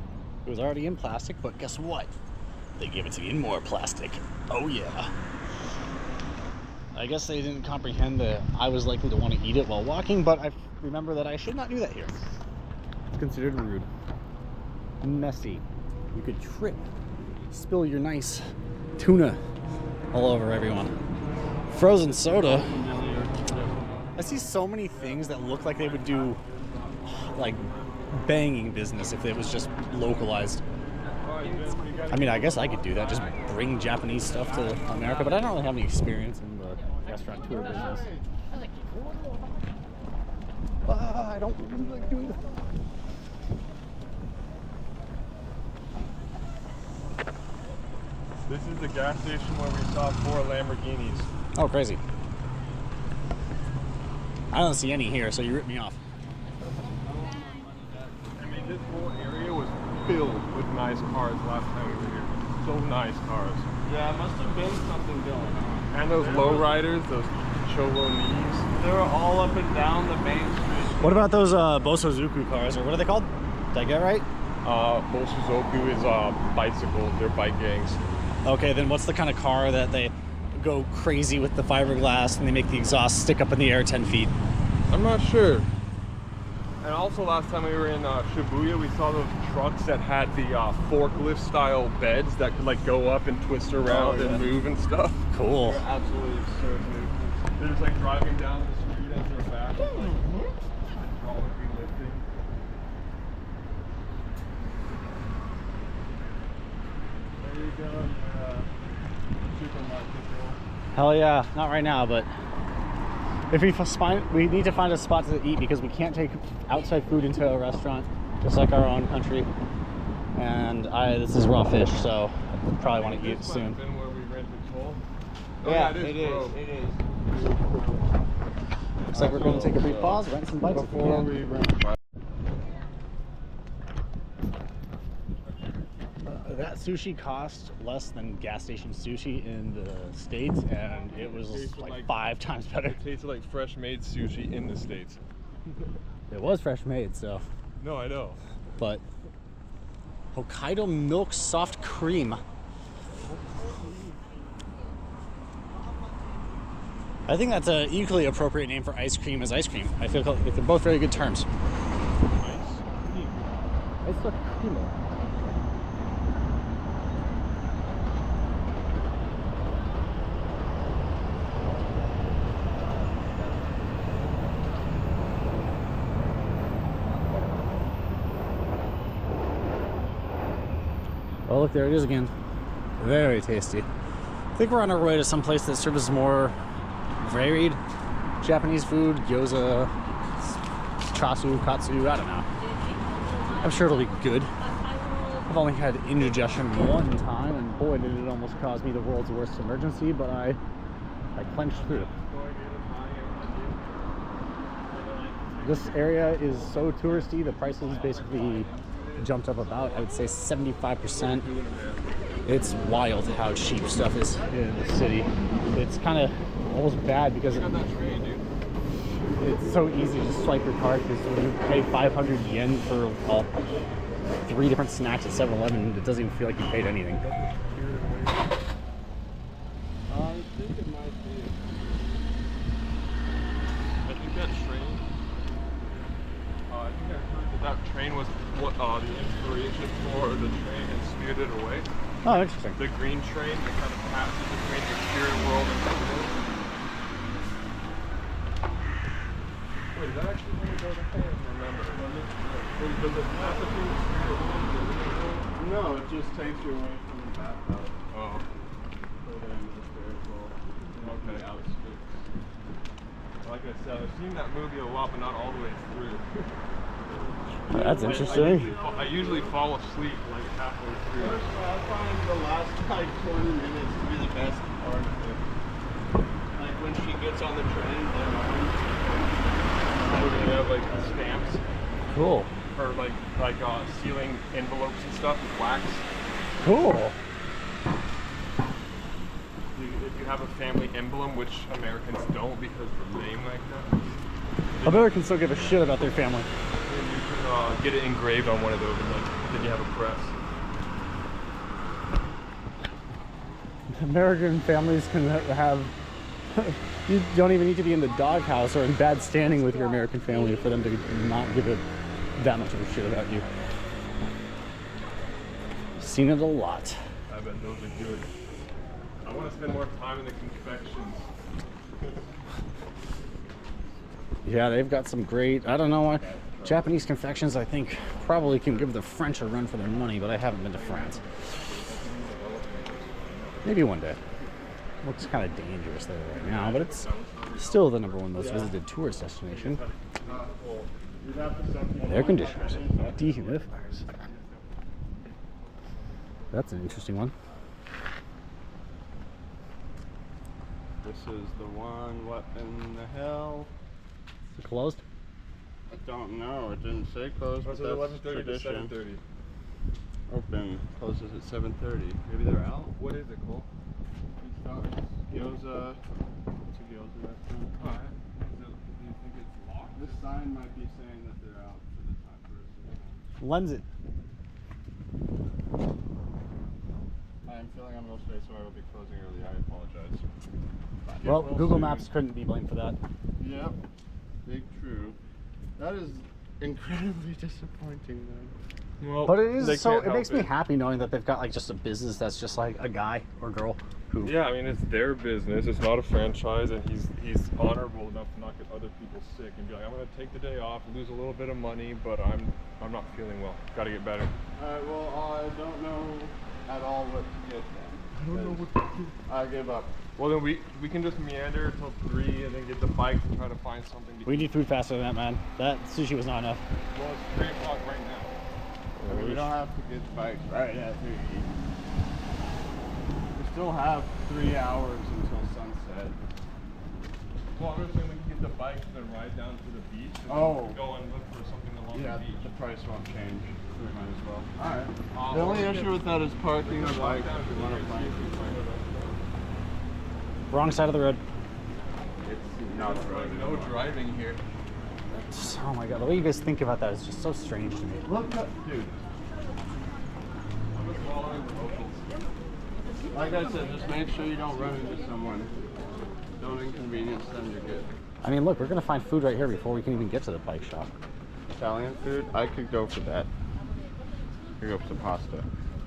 It was already in plastic, but guess what? They gave it to me in more plastic. Oh yeah. I guess they didn't comprehend that I was likely to want to eat it while walking, but I remember that I should not do that here. It's considered rude. Messy. You could trip. Spill your nice tuna all over everyone. Frozen soda. I see so many things that look like they would do like banging business if it was just localized. I mean, I guess I could do that, just bring Japanese stuff to America, but I don't really have any experience in the restaurant tour business. I don't really like doing that. This is the gas station where we saw 4 Lamborghinis. Oh, crazy. I don't see any here, so you ripped me off. I mean, this whole area was filled with nice cars last time we were here. So nice cars. Yeah, it must have been something going on. And those lowriders, those Cholonis. They were all up and down the main street. What about those Bosozoku cars, or what are they called? Did I get it right? Bosuzoku is bicycles, they're bike gangs. Okay, then what's the kind of car that they go crazy with the fiberglass and they make the exhaust stick up in the air 10 feet. I'm not sure. And also last time we were in Shibuya, we saw those trucks that had the forklift style beds that could like go up and twist around and move and stuff. Cool. They're absolutely absurd, dude. They're just like driving down the street as they're back, like hydraulically lifting. There you go, supermarket. Hell yeah, not right now, but if we need to find a spot to eat because we can't take outside food into a restaurant, just like our own country. And this is raw fish, so I probably want to eat it soon. Where we rented coal. Yeah, it is. Looks like we're going to take a brief pause, rent some bites Before we rent. That sushi cost less than gas station sushi in the States, and it was like 5 times better. It tasted like fresh made sushi in the States. It was fresh made, so. No, I know. But Hokkaido milk soft cream. I think that's an equally appropriate name for ice cream as ice cream. I feel like they're both very good terms. Ice cream. Oh, look, there it is again. Very tasty. I think we're on our way to some place that serves more varied Japanese food. Gyoza, chasu, katsu, I don't know. I'm sure it'll be good. I've only had indigestion one time, and boy, did it almost cause me the world's worst emergency, but I clenched through. This area is so touristy, the prices basically jumped up about, I would say, 75%. It's wild how cheap stuff is in the city. It's kind of almost bad because it's so easy to swipe your card, because when you pay 500 yen for 3 different snacks at 7-Eleven, it doesn't even feel like you paid anything. I think it might be. I think that train. I think I heard that train was what the inspiration for the train and Spirited Away. Oh, interesting. The green train that kind of passes between the spirit world and the world. Wait, is that actually when we go to I can't remember. Does it pass between the spirit world and the real world? No, it just takes you away from the bathtub. Oh. Further into the spirit world. Okay. Like I said, I've seen that movie a lot, but not all the way through. That's interesting. I usually fall asleep like halfway through. I find the last like 20 minutes to be the best part of it. Like when she gets on the train, They have like stamps Cool. or like sealing envelopes and stuff with wax. Cool. If you have a family emblem, which Americans don't because of the name like that, Americans still give a shit about their family. then you can get it engraved on one of those, and then you have a press. American families can have. You don't even need to be in the doghouse or in bad standing with your American family for them to not give it that much of a shit about you. Seen it a lot. I bet those are good. I want to spend more time in the confections. Yeah, they've got some great, I don't know, Japanese confections I think probably can give the French a run for their money, but I haven't been to France. Maybe one day. Looks kind of dangerous there right now, but it's still the #1 most visited tourist destination. Air conditioners, dehumidifiers. That's an interesting one. this is the one. What in the hell? Is it closed? I don't know. It didn't say closed, but that's 11:30 to tradition. 7:30. Open. Closes at 7:30. Maybe they're out. What is it called? Gyoza. It's a gyoza restaurant. Alright. Do you think it's locked? This sign might be saying that they're out for the time for a second. Lens it. I'm I'm feeling unwell today, so I will be closing early. I apologize. Well, Get Google soon. Maps couldn't be blamed for that. Yep. Big true. That is incredibly disappointing, though. Well, But it is they so. can't It help makes me happy knowing that they've got like just a business that's just like a guy or girl who. Yeah, I mean it's their business. It's not a franchise, and he's honorable enough to not get other people sick and be like, I'm gonna take the day off, lose a little bit of money, but I'm not feeling well. Got to get better. Alright, well, I don't know at all what to get then. I don't know what to do. I give up. Well, then we can just meander till 3 and then get the bikes and try to find something to We eat. need food faster than that, man. That sushi was not enough. Well, it's 3 o'clock right now. I mean, we don't have to get bikes right after we eat. We still have 3 hours until sunset. Well, I'm just saying we can get the bikes and then ride down to the beach and Oh. then go and look for something along Yeah, the beach. the price won't change. We might as well. Alright. The The only only issue with that is parking the bike. down If we want to find Wrong side of the road. It's not driving. No driving here. Oh my god, the way you guys think about that is just so strange to me. Look up, dude. I'm just following the locals. Like I said, just make sure you don't run into someone. Don't inconvenience them, you're good. I mean, look, we're gonna find food right here before we can even get to the bike shop. Italian food? I could go for that. I could go for the pasta.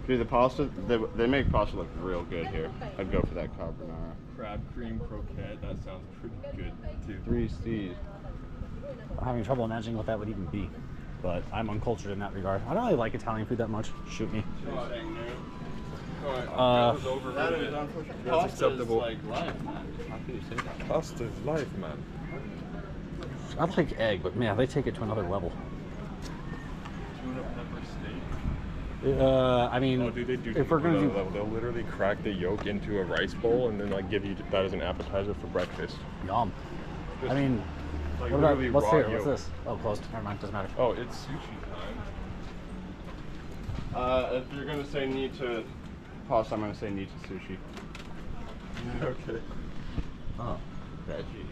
Dude, the pasta, they make pasta look real good here. I'd go for that carbonara. Crab cream croquette. That sounds pretty good too. 3 C's. I'm having trouble imagining what that would even be, but I'm uncultured in that regard. I don't really like Italian food that much. Shoot me. Alright, over That with is it. unfortunate. That's Pasta acceptable. is like life, man. How can you say that? Pasta is life, man. I like egg, but man, they take it to another level. Tuna pepper steak. I mean, Oh, dude, they do. if we're gonna do they'll literally crack the yolk into a rice bowl and then like give you that as an appetizer for breakfast. yum. I mean, Like what about literally what's raw here? yolk. What's this? Oh, closed. Never mind. Doesn't matter. Oh, it's sushi time. If you're gonna say need to pasta, I'm gonna say need to sushi. Okay. Oh, veggie.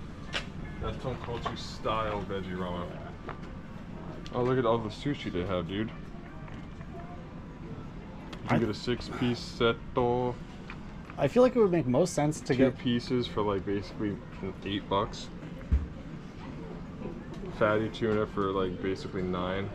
That's tonkotsu style veggie ramen. Oh, look at all the sushi they have, dude. You get a 6-piece setto, I feel like it would make most sense to 2 get. pieces for like basically $8. Fatty tuna for like basically 9.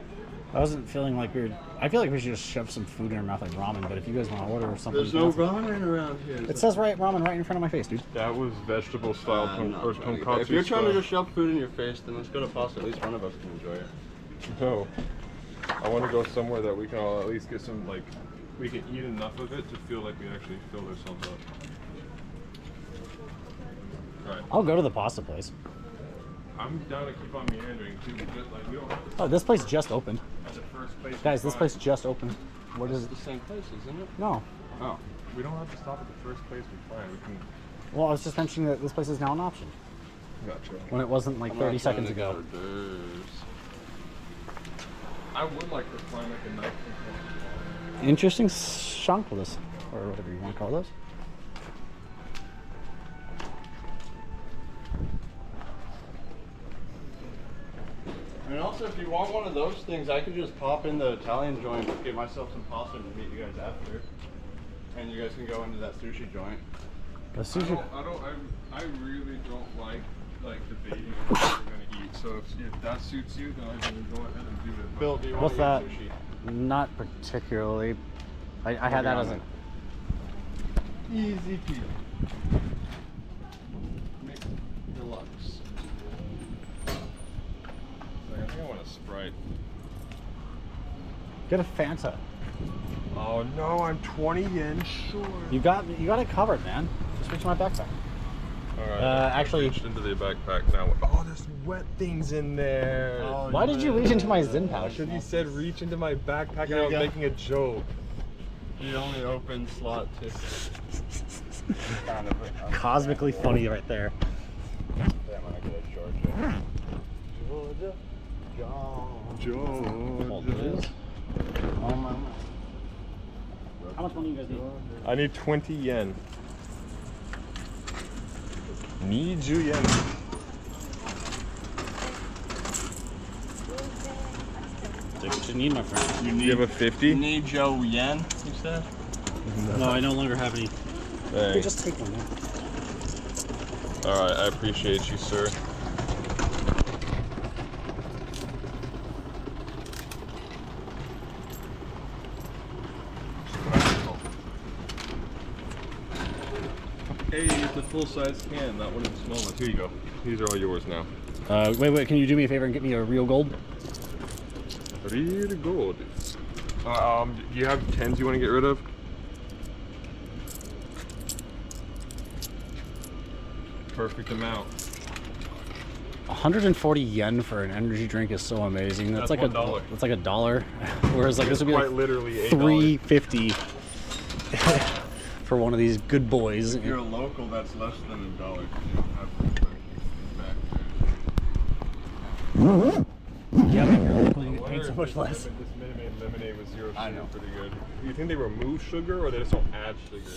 I wasn't feeling like we were. I feel like we should just shove some food in our mouth like ramen. But if you guys want to order something, There's no fancy- ramen around here. It says ramen right in front of my face, dude. That was vegetable style or tonkatsu If you're trying to style. just shove food in your face, then let's go to pasta. At least one of us can enjoy it. No. I want to go somewhere that we can all at least get some, like, we can eat enough of it to feel like we actually filled ourselves up. Alright. I'll go to the pasta place. I'm down to keep on meandering too, but just, like, we don't have to Oh, this place just opened. at the first place. Guys, we this find. place just opened. What is it? The same place, isn't it? No. Oh. We don't have to stop at the first place we find. We can. Well, I was just mentioning that this place is now an option Gotcha. when it wasn't like 30 seconds ago. I would like to find like a nice. Interesting shankless, or whatever you want to call those. And also, if you want one of those things, I could just pop in the Italian joint, get myself some pasta, and meet you guys after. And you guys can go into that sushi joint. The I sushi. really don't like debating what we're gonna eat. So if that suits you, then I can go ahead and do it. Bill, do you want What's to that? eat sushi? Not particularly. I had that as a. Easy peasy. Deluxe. I think I want a Sprite. Get a Fanta. Oh no, I'm 20 yen short. You got it covered, man. Just reach in my backpack. Alright. Actually- reached into the backpack now. Oh, there's wet things in there. Oh, Why did you reach into my Zin I pouch? should have said reach into my backpack and I You was got- making a joke. The only open slot to. kind of. Cosmically funny right there. Damn, I get a Georgia. Georgia. Oh my. How much money you guys need? I need 20 yen. Need you yen. Take what you need, my friend. You have a 50? Need Joe Yen, you said? No, I no longer have any. Dang. You just take one. Man. All right, I appreciate you, sir. Hey, it's a full-size can, not one of the small ones. Here you go. These are all yours now. Wait, can you do me a favor and get me a real gold? Real gold. Do you have 10s you want to get rid of? Perfect amount. 140 yen for an energy drink is so amazing. That's like $1. That's like $1. Whereas like this would be quite like literally $3.50 for one of these good boys. If you're a local, that's less than $1. You don't have to Yeah, but if you're local, you get paid so much less. This Minute Maid lemonade with zero sugar, pretty good. Do you think they remove sugar or they just don't add sugar?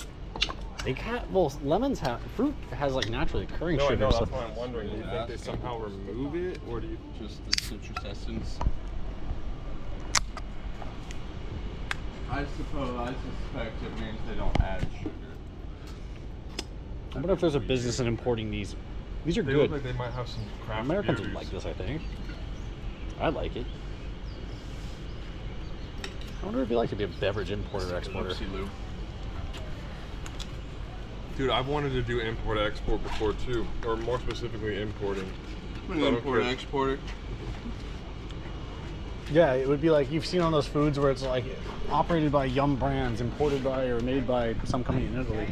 They can't. Well, lemons have fruit has like naturally occurring No, I sugar. know. So That's why I'm wondering. Do you think they somehow remove it, or do you Just the citrus essence. I suspect it means they don't add sugar. I wonder if there's a business in importing these. These are they good. look like they might have some craft Americans beers. would like this, I think. I like it. I wonder if you'd like to be a beverage importer or exporter. Dude, I've wanted to do import-export before too, or more specifically importing. Import-exporter. Yeah, it would be like you've seen on those foods where it's like operated by Yum Brands, imported by or made by some company in Italy.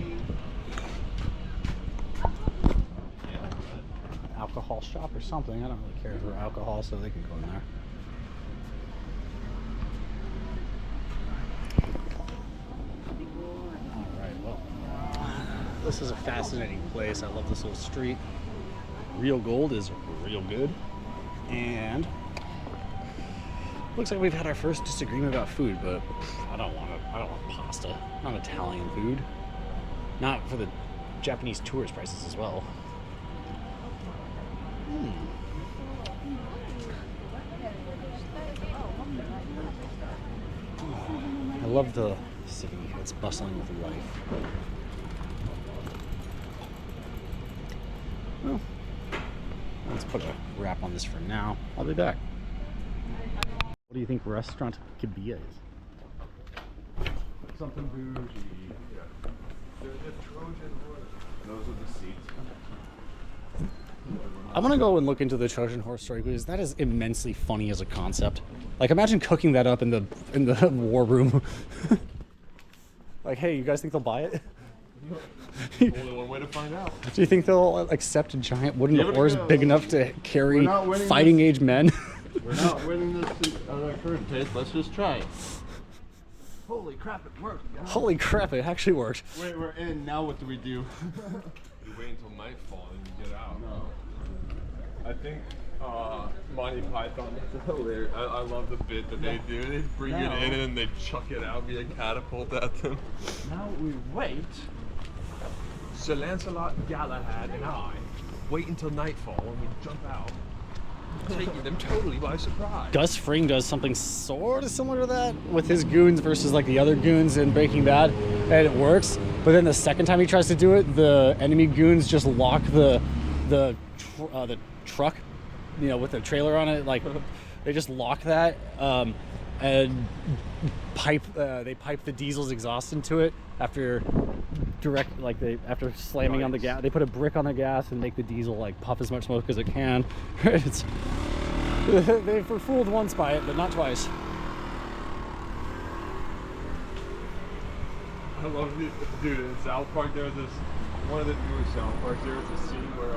Alcohol shop or something. I don't really care for alcohol, so they can go in there. Alright, well, this is a fascinating place. I love this little street. Real gold is real good. And looks like we've had our first disagreement about food, but I don't want pasta. Not Italian food. Not for the Japanese tourist prices as well. I love the city. It's bustling with life. Well, let's put a wrap on this for now. I'll be back. What do you think restaurant Kibiya is? Something bougie. There's a Trojan horse. Those are the seats. I'm gonna go and look into the Trojan horse story because that is immensely funny as a concept. Like, imagine cooking that up in the war room. Like, hey, you guys think they'll buy it? Only one way to find out. Do you think they'll accept a giant wooden Give it a horse go. big enough to carry not winning fighting age men? We're not winning this on our current taste. Let's just try it. Holy crap, it worked. Guys. Holy crap, it actually worked. Wait, we're in. Now what do we do? You wait until nightfall and you get out. No. I think Monty Python is hilarious. I love the bit that they do. They bring it in and they chuck it out via catapult at them. Now we wait. Sir Lancelot, Galahad, and I wait until nightfall when we jump out, taking them totally by surprise. Gus Fring does something sort of similar to that with his goons versus like the other goons in Breaking Bad, and it works. But then the second time he tries to do it, the enemy goons just lock the truck, you know, with the trailer on it. Like they just lock that and they pipe the diesel's exhaust into it after after slamming on the gas. They put a brick on the gas and make the diesel like puff as much smoke as it can. They were fooled once by it, but not twice. I love it, dude. In South Park, there was this one of the newer South Parks. There was a scene where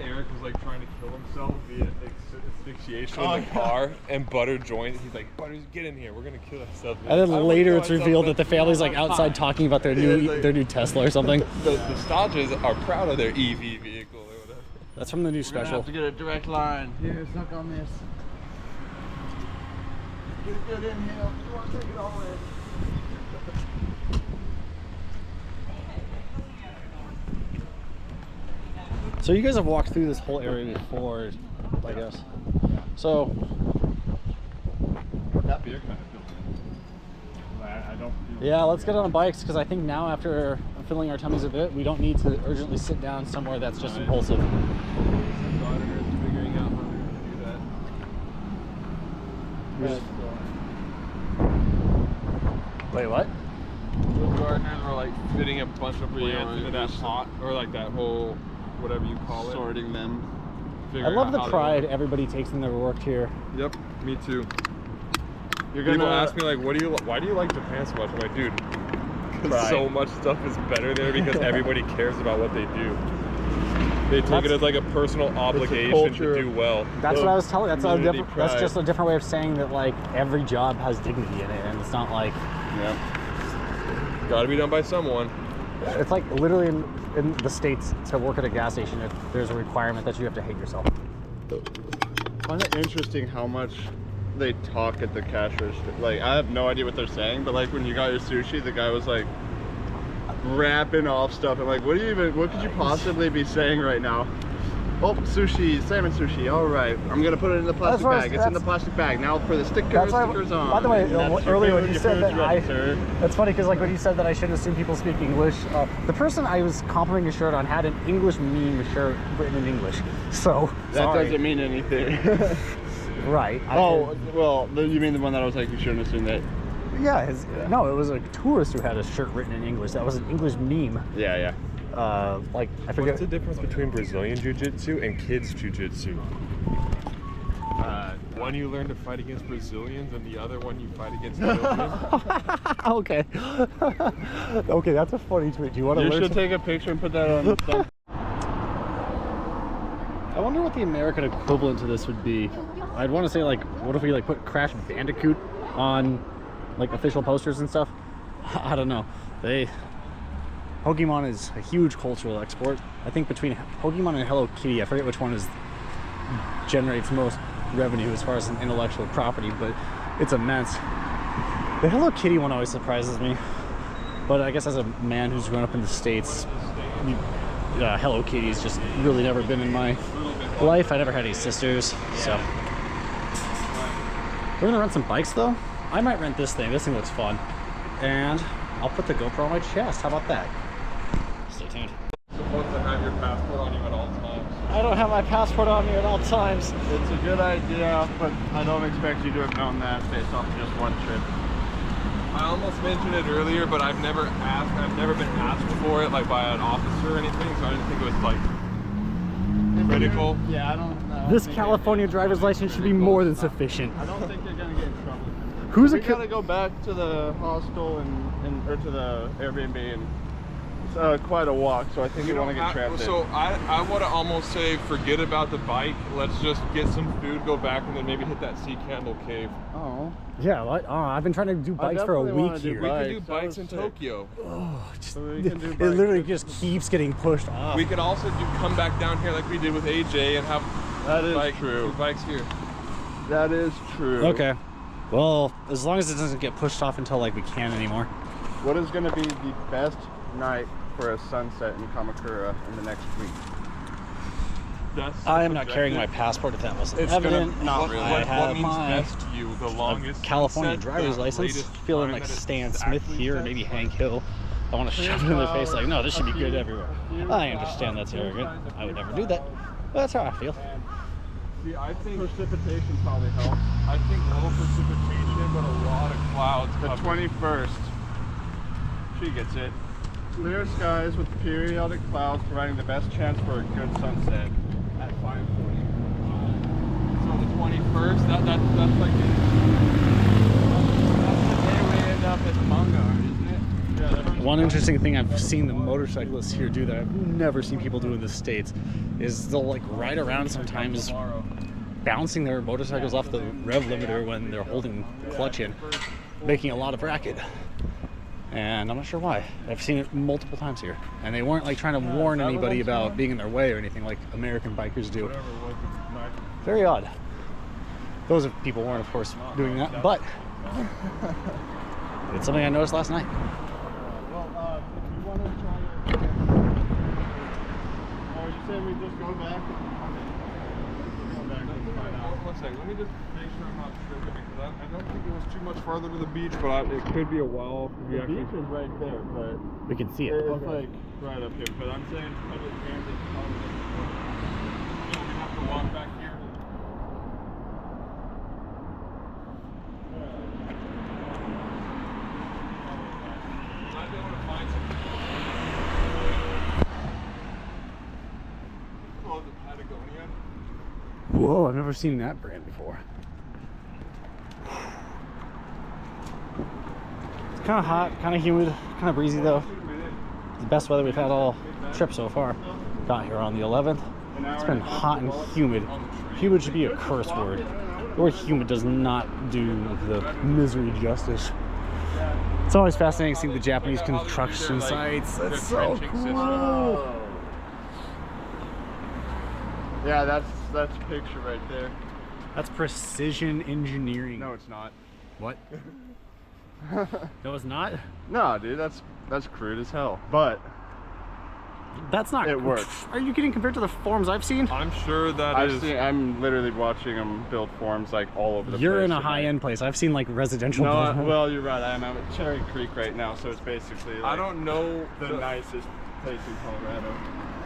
Eric was like trying to kill himself via asphyxiation in the car, and Butter joined. He's like, "Butters, get in here. We're gonna kill ourselves." And then later it's revealed that the family's like outside talking about their new Tesla or something. The Stodges are proud of their EV vehicle or whatever. That's from the new We're gonna special. have to get a direct line. Here, suck on this. Get in here. You want to take it all in? So you guys have walked through this whole area before, I guess. So That beer kind of feels good. I don't Yeah, let's get on bikes because I think now after filling our tummies a bit, we don't need to urgently sit down somewhere that's just impulsive. Figuring out how to do that. Wait, what? The gardeners were like fitting a bunch of plants into that pot, or like that whole, whatever you call it. Sorting them. I love the pride everybody takes in their work here. Yep, me too. You're People gonna ask me like, why do you like Japan so much? I'm like, dude, because Pride. so much stuff is better there because everybody cares about what they do. They take it as like a personal obligation to do well. That's what I was telling. That's pride. just a different way of saying that like every job has dignity in it, and it's not like Got to be done by someone. it's like literally in the States to work at a gas station. If there's a requirement that you have to hate yourself. I find it interesting how much they talk at the cash register. Like, I have no idea what they're saying, but like when you got your sushi, the guy was like rapping off stuff. I'm like, what could you possibly be saying right now? Oh, sushi, salmon sushi. All right, I'm gonna put it in the plastic bag. It's in the plastic bag. Now for the stickers on. By the way, earlier when you said that register. that's funny because like when you said that I shouldn't assume people speak English, the person I was complimenting a shirt on had an English meme shirt written in English. So That doesn't mean anything. Right. Well, you mean the one that I was like, you shouldn't assume that? Yeah, no, it was a tourist who had a shirt written in English. That was an English meme. Yeah. Like, I forget. What's the difference between Brazilian Jiu-Jitsu and kids Jiu-Jitsu? One you learn to fight against Brazilians and the other one you fight against Ethiopians. Okay. Okay, that's a funny tweet. Do you want to learn? You should take a picture and put that on the stuff. I wonder what the American equivalent to this would be. I'd want to say like, what if we like put Crash Bandicoot on like official posters and stuff? I don't know. Pokemon is a huge cultural export. I think between Pokemon and Hello Kitty, I forget which one generates most revenue as far as an intellectual property, but it's immense. The Hello Kitty one always surprises me. But I guess as a man who's grown up in the States, Hello Kitty's just really never been in my life. I never had any sisters, so. We're gonna rent some bikes though. I might rent this thing. This thing looks fun. And I'll put the GoPro on my chest. How about that? Stay tuned. You're supposed to have your passport on you at all times. I don't have my passport on me at all times. It's a good idea, but I don't expect you to have known that based off just one trip. I almost mentioned it earlier, but I've never been asked for it like by an officer or anything, so I didn't think it was like critical. Yeah, I don't know. This California driver's license should be more than sufficient. I don't think you're gonna get in trouble. We gotta go back to the hostel or to the Airbnb, and it's quite a walk, so I think you want to get trapped in. So I want to almost say forget about the bike. Let's just get some food, go back, and then maybe hit that sea candle cave. Oh. Yeah, I've been trying to do bikes for a week here. We can do bikes in Tokyo. It literally just keeps getting pushed off. We could also come back down here like we did with AJ and have two bikes here. That is true. Okay. Well, as long as it doesn't get pushed off until like we can't anymore. What is going to be the best night for a sunset in Kamakura in the next week? I am not carrying my passport if that wasn't evident. Not really. What means best to you? The longest California sunset, driver's the license. latest Feeling time like that it's Stan Smith actually here, or set? maybe Hank Hill. I want to shove it in their face like, no, this should be good everywhere. I understand that's arrogant. I would never do that. But that's how I feel. See, I think Precipitation probably helps. I think low precipitation, but a lot of clouds. The covered. 21st. She gets it. Clear skies with periodic clouds providing the best chance for a good sunset at 5:40. So the 21st, that's like that's the day we end up at Manga, isn't it? Yeah, that's One interesting thing I've seen the motorcyclists here do that I've never seen people do in the States is they'll like ride around sometimes bouncing their motorcycles off the rev limiter when they're holding the clutch in, making a lot of racket. And I'm not sure why. I've seen it multiple times here. And they weren't like trying to warn anybody about being in their way or anything like American bikers do. Very odd. Those people weren't, of course, doing that, but it's something I noticed last night. Well, if you want to try it, or you say we just go back? Go back and find out. second. Let me just make sure I'm not tripping because I don't think it was too much farther to the beach, but it could be a while. The beach is right there, but We can see it. it's like right up here. But I'm saying public transit. We have to walk back here. Might be able to find some. Oh, the Patagonia. Whoa, I've never seen that brand before. It's kind of hot, kind of humid, kind of breezy though. The best weather we've had all trip so far. Got here on the 11th. It's been hot and humid. Humid should be a curse word. The word humid does not do the misery justice. It's always fascinating seeing the Japanese construction sites. That's so cool. Yeah, that's a picture right there. That's precision engineering. No, it's not. What? No, it's not? No, dude, that's crude as hell. But That's not. It works. Are you kidding? Compared to the forms I've seen? I'm sure that I'm literally watching them build forms like all over the place. You're in a high-end place. I've seen like residential. No, well, you're right. I'm at Cherry Creek right now, so it's basically like I don't know the nicest place in Colorado.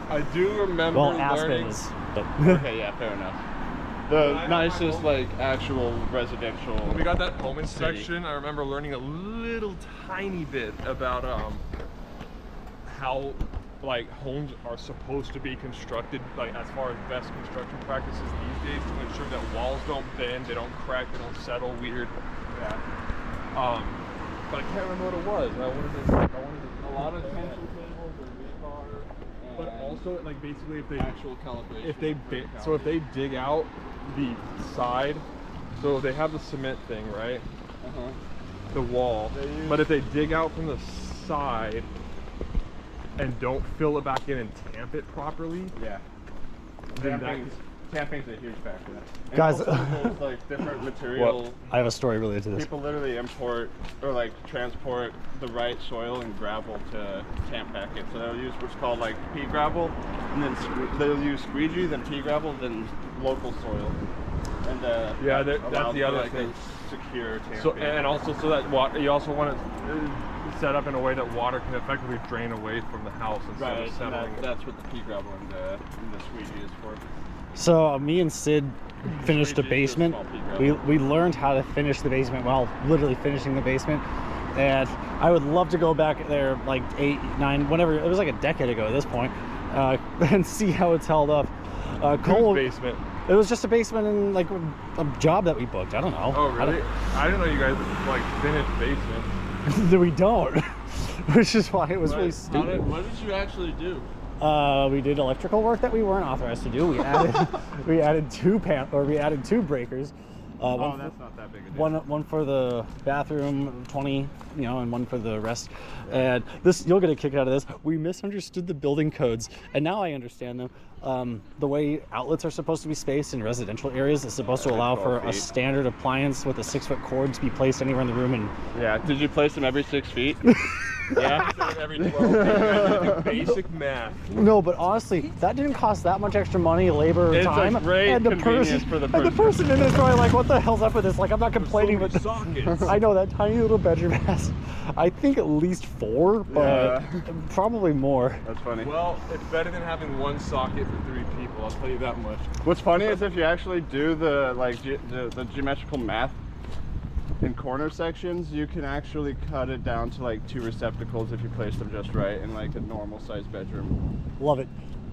I do remember Well, Aspen learning. is, but Okay, yeah, fair enough. The nicest, like, actual residential. When we got that home city. inspection, I remember learning a little tiny bit about how like homes are supposed to be constructed, like as far as best construction practices these days to ensure that walls don't bend, they don't crack, they don't settle weird. Yeah. But I can't remember what it was. I wanted a lot of tension cables or rebar. But also, like basically, if they Actual calibration. if they dig out the side, so they have the cement thing, right? The wall. But if they dig out from the side and don't fill it back in and tamp it properly, Yeah. then Tamping's a huge factor. And Guys, also there's like different material. I have a story related to this. People literally import or like transport the right soil and gravel to tamp pack it. So they'll use what's called like pea gravel, and then they'll use squeegee, then pea gravel, then local soil. And yeah, that that's allows the for, other like, thing. a secure tamping. So and also so that water, you also want it set up in a way that water can effectively drain away from the house instead right, of and settling. that's what the pea gravel and the squeegee is for. So me and Sid finished the basement. We learned how to finish the basement while literally finishing the basement. And I would love to go back there like 8, 9, whatever. It was like a decade ago at this point, and see how it's held up. Cole, Basement. it was just a basement and like a job that we booked. I don't know. Oh really? I didn't know you guys like finished basement. We don't. Which is why it was really stupid. What did you actually do? We did electrical work that we weren't authorized to do. We added two breakers. Oh, that's not that big a deal. One for the bathroom, 20, and one for the rest. And this, you'll get a kick out of this. We misunderstood the building codes, and now I understand them. The way outlets are supposed to be spaced in residential areas is supposed to allow for a standard appliance with a 6-foot cord to be placed anywhere in the room. And Yeah, did you place them every 6 feet? Yeah. Every 12 basic math. no, but honestly, that didn't cost that much extra money, labor, It's a time. great and the convenience for the and the person in this probably like, what the hell's up with this? Like, I'm not complaining, but Sockets. I know that tiny little bedroom has, I think, at least 4, but probably more. That's funny. Well, it's better than having one socket for 3 people. I'll tell you that much. What's funny is if you actually do the the geometrical math in corner sections, you can actually cut it down to like 2 receptacles if you place them just right in like a normal sized bedroom. Love it.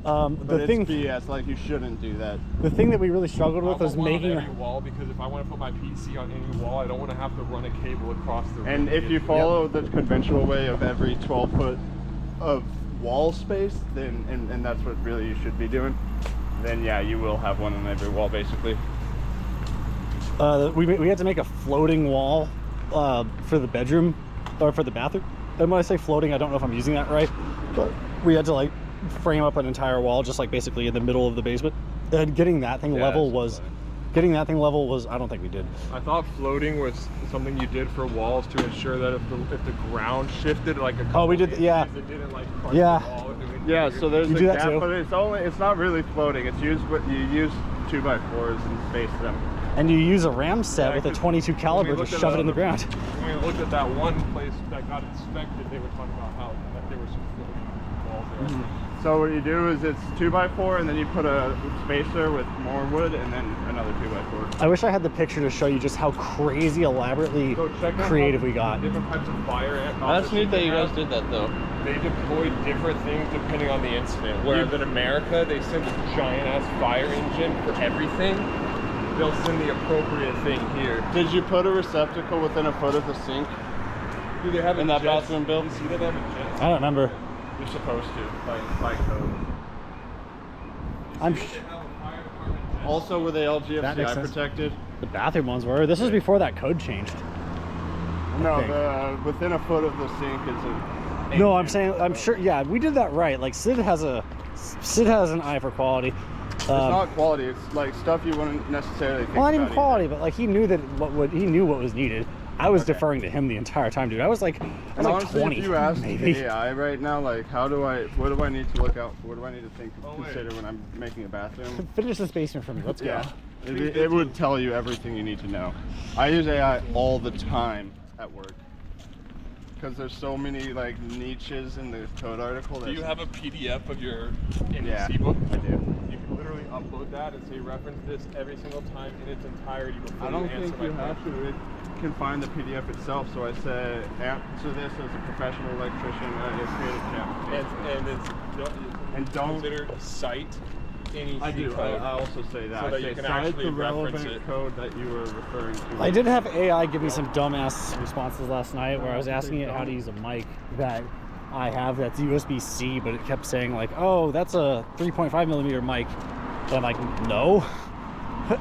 But The it's thing, BS, like you shouldn't do that. the thing that we really struggled with was I want one making. on every wall because if I want to put my PC on any wall, I don't want to have to run a cable across the room. And if you follow the conventional way of every 12 foot of wall space, then and that's what really you should be doing, then yeah, you will have one on every wall basically. We had to make a floating wall for the bedroom or for the bathroom. And when I say floating, I don't know if I'm using that right, but we had to like frame up an entire wall just like basically in the middle of the basement. And getting that thing level was, I don't think we did. I thought floating was something you did for walls to ensure that if the ground shifted like a couple we did, inches, yeah. it didn't like crush Yeah. the wall. Yeah, so there's You a do that gap, too? but it's not really floating. It's used what you use 2x4s and space them. And you use a ram set Yeah, with a 'cause 22 when caliber we to looked at shove it in the other- ground. When we looked at that one place that got inspected, they were talking about how that there were some floating walls there. Mm-hmm. So what you do is it's 2x4 and then you put a spacer with more wood and then another 2x4. I wish I had the picture to show you just how crazy elaborately So check out creative how we got. Different types of fire ant. That's neat that you guys have. did that though. They deploy different things depending on the incident. Whereas in America, they send a giant ass fire engine for everything. They'll send the appropriate thing here. Did you put a receptacle within a foot of the sink? Do they have In a that jet? bathroom build? You see that they have a jet? I don't remember. You're supposed to, by code. I'm Also, were they all That makes GFCI sense. protected? The bathroom ones were. This was before that code changed. No, think. within a foot of the sink is a... No, I'm saying, I'm sure, yeah, we did that right. Like Sid has an eye for quality. It's not quality, it's like stuff you wouldn't necessarily think Well, not even about quality, but like he knew that he knew what was needed. I was deferring to him the entire time, dude. I was like honestly, 20, if you ask maybe. AI right now, like, what do I need to look out for? What do I need to consider when I'm making a bathroom? Finish this basement for me. Let's go. Yeah, it would tell you everything you need to know. I use AI all the time at work because there's so many like niches in the code article. Do you have a PDF of your Yeah, NEC book? I do. You can literally upload that and say reference this every single time in its entirety before I don't you answer think my you have question. to. It can find the PDF itself. So I said, answer this as a professional electrician at a creative camp. And don't consider cite any I do. code. I also say that. So I that say you can cite actually the reference relevant it. code that you were referring to. I did have AI give me some dumbass responses last night where I was asking it how to use a mic that I have that's USB-C, but it kept saying like, oh, that's a 3.5 millimeter mic. And I'm like, no.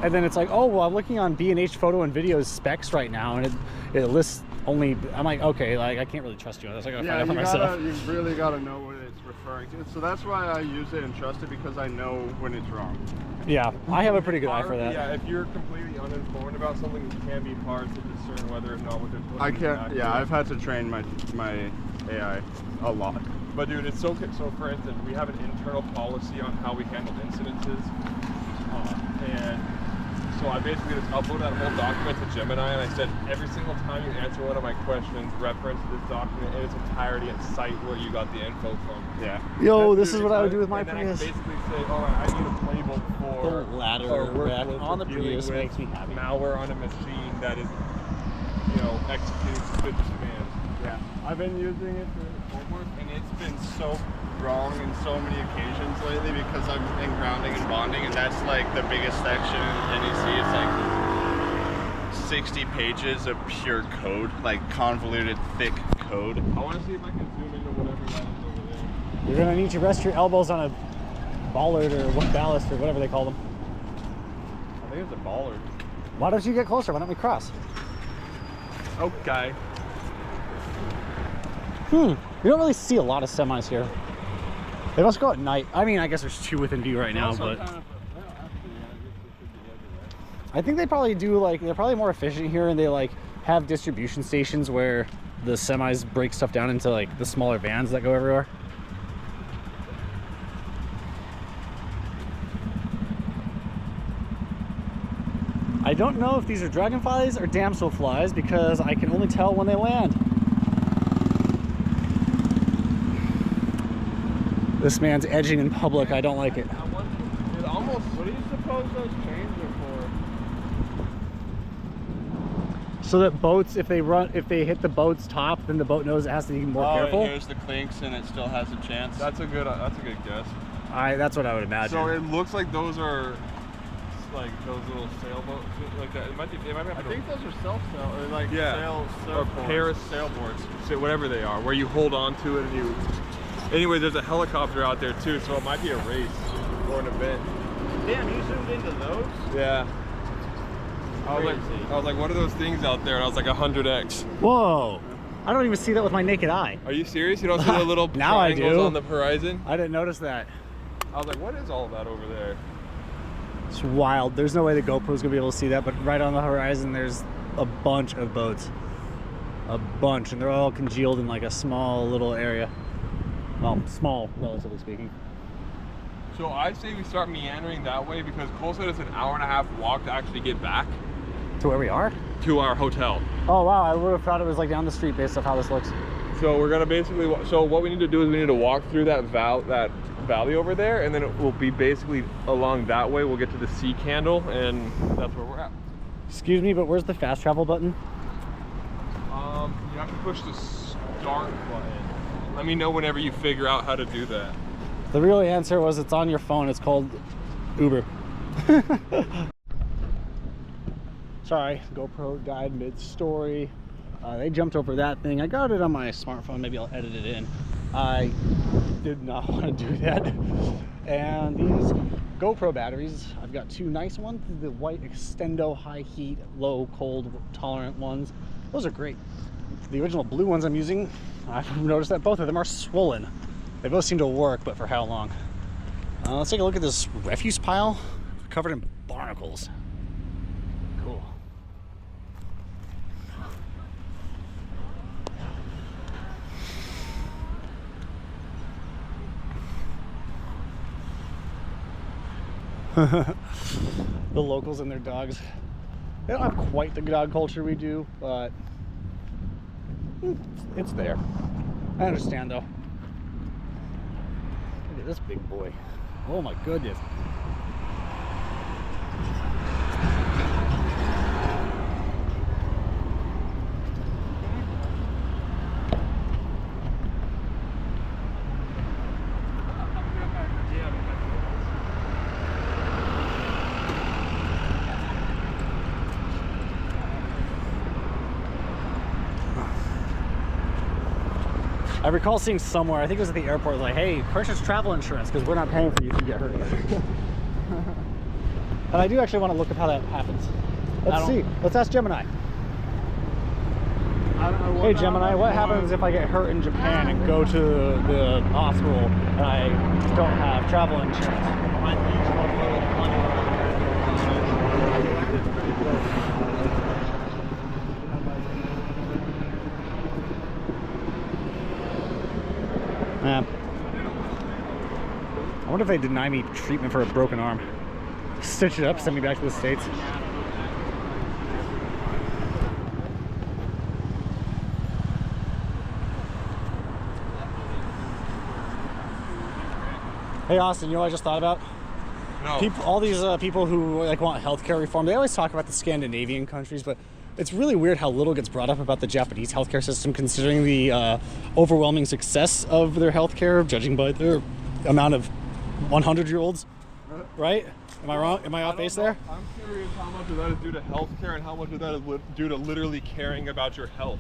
And then it's like, oh, well, I'm looking on B&H Photo and Video's specs right now, and it lists only. I'm like, okay, like I can't really trust you on this. I gotta find out for myself. You really gotta know what it's referring to. So that's why I use it and trust it, because I know when it's wrong. Yeah, I have a pretty good eye for that. Yeah, if you're completely uninformed about something, it can be hard to discern whether or not what they're putting I is can't. accurate. Yeah, I've had to train my AI a lot. But dude, it's so for instance, we have an internal policy on how we handle incidences, and so I basically just uploaded that whole document to Gemini, and I said every single time you answer one of my questions, reference this document in its entirety and cite where you got the info from. Yeah. Yo, That's this is what I would do with my and then I Prius. basically say, oh, I need a playbook for The ladder or rack workflows on the for dealing Prius with makes me happy. malware on a machine that is, executing suspicious commands. Yeah. I've been using it for homework, and it's been so wrong in so many occasions lately because I'm in grounding and bonding, and that's like the biggest section in NEC. It's like 60 pages of pure code, like convoluted, thick code. I want to see if I can zoom into whatever that is over there. You're gonna need to rest your elbows on a bollard or what ballast or whatever they call them. I think it's a bollard. Why don't you get closer? Why don't we cross? Okay. We don't really see a lot of semis here. They must go at night. I mean, I guess there's two within view right now, but I think they probably do, like, they're probably more efficient here, and they like have distribution stations where the semis break stuff down into like the smaller vans that go everywhere. I don't know if these are dragonflies or damselflies because I can only tell when they land. This man's edging in public. I don't like it. I wonder, it almost, what do you suppose those chains are for? So that boats, if they hit the boat's top, then the boat knows it has to be more careful. Here's the clinks, and it still has a chance. That's a good guess. That's what I would imagine. So it looks like those are like those little sailboats, like that. It might be. I think those are self-sail, or like or sailboards. Paris sailboards, so whatever they are, where you hold on to it and you. Anyway, there's a helicopter out there too, so it might be a race or an event. Damn, you zoomed into those? Yeah. I was like, what are those things out there? And I was like, 100x. Whoa! I don't even see that with my naked eye. Are you serious? You don't see the little Now I triangles do. on the horizon? I didn't notice that. I was like, what is all that over there? It's wild. There's no way the GoPro's gonna be able to see that, but right on the horizon, there's a bunch of boats. A bunch, and they're all congealed in like a small little area. Well, small, relatively speaking. So I say we start meandering that way because coastline is an hour-and-a-half walk to actually get back To where we are? to our hotel. Oh wow, I would have thought it was like down the street based off how this looks. So we're gonna basically, so what we need to do is we need to walk through that valley over there, and then it will be basically along that way. We'll get to the sea candle, and that's where we're at. Excuse me, but where's the fast travel button? You have to push the start button. Let me know whenever you figure out how to do that. The real answer was it's on your phone. It's called Uber. Sorry, GoPro died mid-story. They jumped over that thing. I got it on my smartphone. Maybe I'll edit it in. I did not want to do that. And these GoPro batteries, I've got two nice ones. The white Extendo high heat, low cold tolerant ones. Those are great. The original blue ones I'm using, I've noticed that both of them are swollen. They both seem to work, but for how long? Let's take a look at this refuse pile covered in barnacles. Cool. The locals and their dogs. They don't have quite the dog culture we do, but it's there. I understand though. Look at this big boy. Oh my goodness. I recall seeing somewhere, I think it was at the airport, like, hey, purchase travel insurance because we're not paying for you to get hurt. But I do actually want to look at how that happens. Let's see. Let's ask Gemini. Hey Gemini, what happens if I get hurt in Japan and go to the hospital and I don't have travel insurance? I wonder if they deny me treatment for a broken arm. Stitch it up, send me back to the States. Hey Austin, you know what I just thought about? No. All these people who like want healthcare reform, they always talk about the Scandinavian countries, but it's really weird how little gets brought up about the Japanese healthcare system, considering the overwhelming success of their healthcare, judging by their amount of 100-year-olds, right? Am I wrong? Am I off base there? I'm curious how much of that is due to healthcare and how much of that is due to literally caring about your health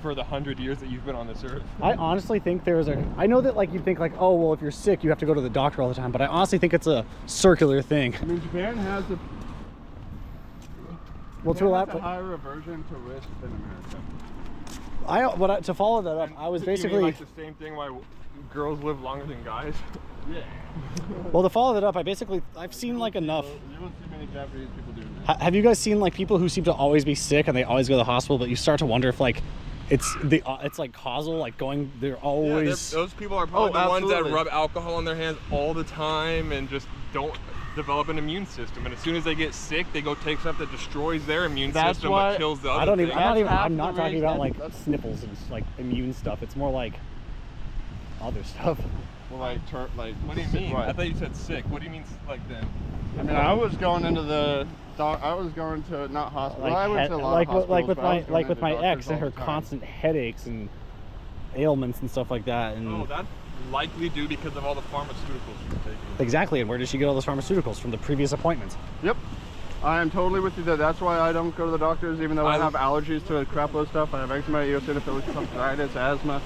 for the 100 years that you've been on this earth. I honestly think there's I know that like you think like, oh, well, if you're sick, you have to go to the doctor all the time, but I honestly think it's a circular thing. I mean, Japan has a higher aversion to risk than America. To follow that up, I was basically like the same thing why girls live longer than guys. Yeah. Well, to follow that up, I've seen like enough. You don't see many Japanese people doing that. Have you guys seen like people who seem to always be sick and they always go to the hospital, but you start to wonder if like it's like causal, like they're always. Yeah, those people are probably the ones that rub alcohol on their hands all the time and just don't develop an immune system. And as soon as they get sick, they go take stuff that destroys their immune system but kills the other things. I'm not talking about like sniffles and like immune stuff. It's more like other stuff. Well, like what do you mean? I thought you said sick. What do you mean like then? I mean, I was going into the I was going to not hospital. Like, I went to a lot of hospitals, with my ex and her constant headaches and ailments and stuff like that. And oh, that's likely due because of all the pharmaceuticals she's taking. Exactly, and where did she get all those pharmaceuticals from? The previous appointments. Yep. I am totally with you there. That's why I don't go to the doctors, even though I have allergies to a crap load of stuff. I have eczema, eosinophilic tonsillitis, asthma.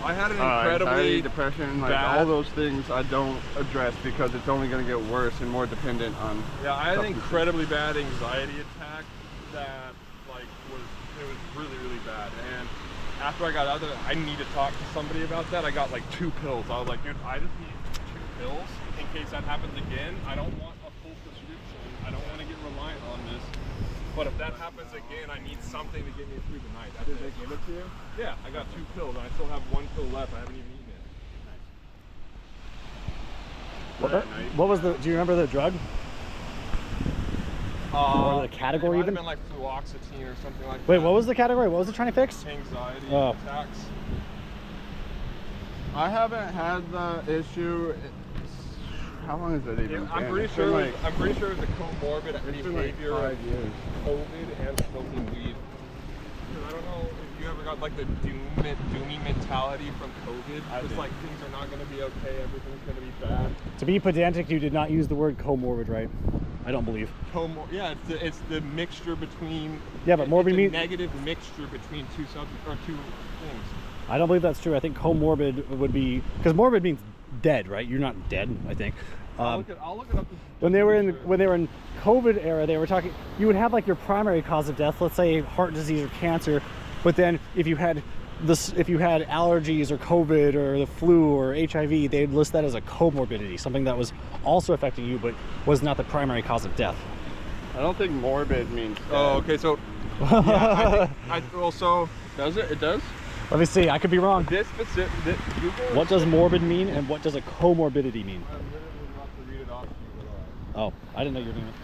I had an incredibly anxiety, depression, like all those things I don't address because it's only going to get worse and more dependent on. Yeah, I had an incredibly bad anxiety attack that it was really, really bad. And after I got out of it, I need to talk to somebody about that. I got like 2 pills. I was like, dude, I just need 2 pills in case that happens again. I don't want a full prescription. I don't want to get reliant on this. But if that happens again, I need something to get me through the night. Did they give it to you? Yeah, I got 2 pills and I still have 1 pill left. I haven't even eaten it. What was the? Do you remember the drug or the category it even? Might have been like fluoxetine or something like that. Wait, what was the category? What was it trying to fix? Anxiety Oh. attacks. I haven't had the issue. How long has it even been? I'm pretty sure it was a comorbid behavior of COVID and smoking weed. Because I don't know if you ever got like the doomy mentality from COVID. It's like things are not going to be okay, everything's going to be bad. To be pedantic, you did not use the word comorbid, right? I don't believe. Yeah, it's the mixture between. Yeah, but morbid means negative mixture between two things. I don't believe that's true. I think comorbid would be because morbid means dead, right? You're not dead, I think. I'll look it up. When they were in COVID era, they were talking. You would have like your primary cause of death, let's say heart disease or cancer, but then if you had allergies or COVID or the flu or HIV, they'd list that as a comorbidity, something that was also affecting you but was not the primary cause of death. I don't think morbid means. Oh, okay. So yeah, so does it? It does. Let me see. I could be wrong. This specific. Google. What does morbid mean, and what does a comorbidity mean? I'm literally about to read it off to you. Oh, I didn't know you were doing it.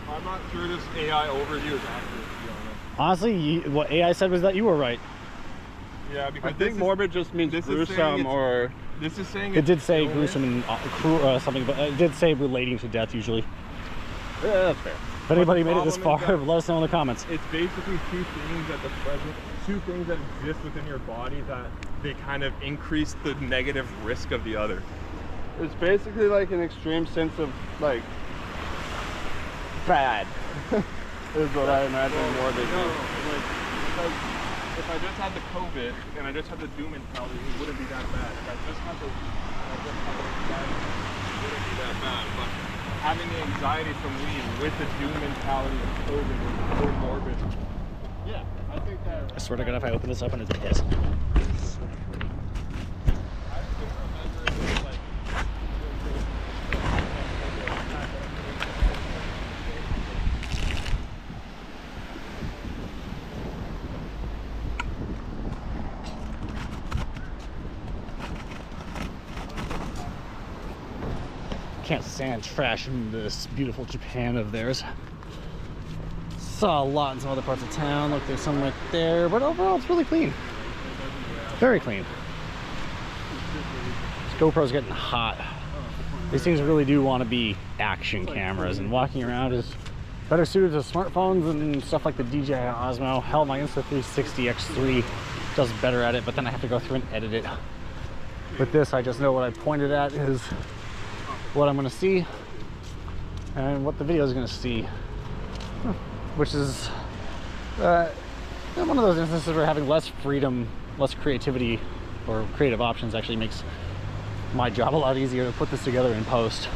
I'm not sure this AI overview is accurate, to be honest. Honestly, what AI said was that you were right. Yeah, because I think morbid just means gruesome, or this is saying it did say gruesome and something, but it did say relating to death usually. Yeah, that's fair. If anybody made it this far, let us know in the comments. It's basically two things that exist within your body that they kind of increase the negative risk of the other. It's basically like an extreme sense of like bad is what I imagine morbid. No, like because if I just had the COVID and I just had the doom mentality, it wouldn't be that bad. If I just had the anxiety, it wouldn't be that bad. But having the anxiety from weed with the doom mentality of COVID is more morbid. Yeah, I think that. I swear to God, if I open this up and it's piss. Can't stand trash in this beautiful Japan of theirs. Saw a lot in some other parts of town. Look, there's some right there, but overall it's really clean. Very clean. This GoPro's getting hot. These things really do want to be action cameras, and walking around is better suited to smartphones and stuff like the DJI Osmo. Hell, my Insta360 X3 does better at it, but then I have to go through and edit it. With this, I just know what I pointed at is what I'm going to see and what the video is going to see, which is one of those instances where having less freedom, less creativity or creative options actually makes my job a lot easier to put this together in post.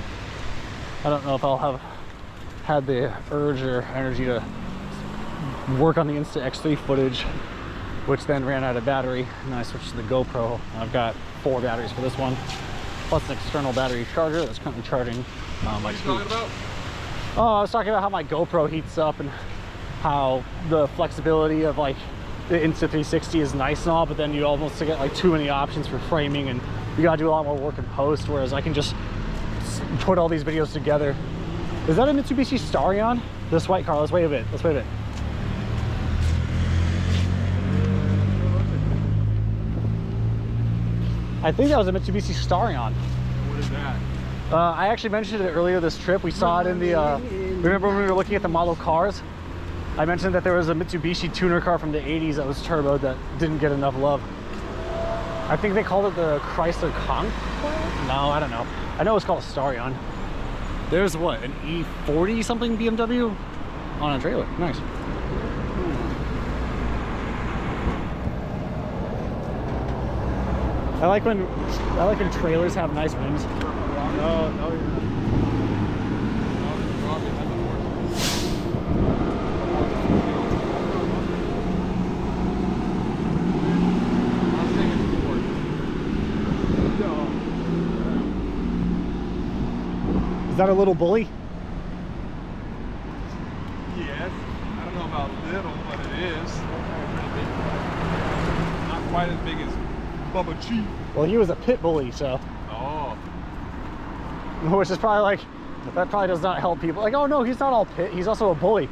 I don't know if I'll have had the urge or energy to work on the Insta X3 footage, which then ran out of battery, and then I switched to the GoPro. I've got 4 batteries for this one, plus an external battery charger that's currently charging my scooter. Oh, I was talking about how my GoPro heats up and how the flexibility of like the Insta360 is nice and all, but then you almost get like too many options for framing and you gotta do a lot more work in post, whereas I can just put all these videos together. Is that a Mitsubishi Starion? This white car, let's wait a bit, let's wait a bit. I think that was a Mitsubishi Starion. What is that? I actually mentioned it earlier this trip. We saw it in the, remember when we were looking at the model cars? I mentioned that there was a Mitsubishi tuner car from the 80s that was turboed that didn't get enough love. I think they called it the Chrysler Conquest? No, I don't know. I know it's called a Starion. There's what, an E40 something BMW on a trailer. Nice. I like when trailers have nice rims. No, you're not. Is that a little bully? Yes. I don't know about little, but it is. Not quite as big as Bubba Chief. Well, he was a pit bully, so. Oh. Which is probably like, that probably does not help people. Like, oh no, he's not all pit, he's also a bully.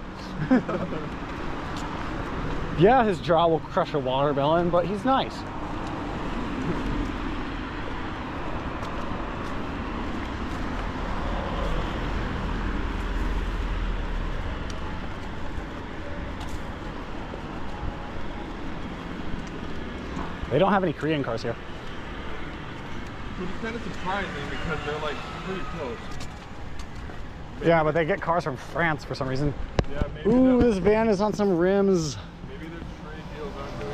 Yeah, his jaw will crush a watermelon, but he's nice. They don't have any Korean cars here. Which is kind of surprising because they're like pretty close. Maybe Yeah, but they get cars from France for some reason. Yeah, maybe Ooh, this van is on some rims. maybe their trade deals aren't doing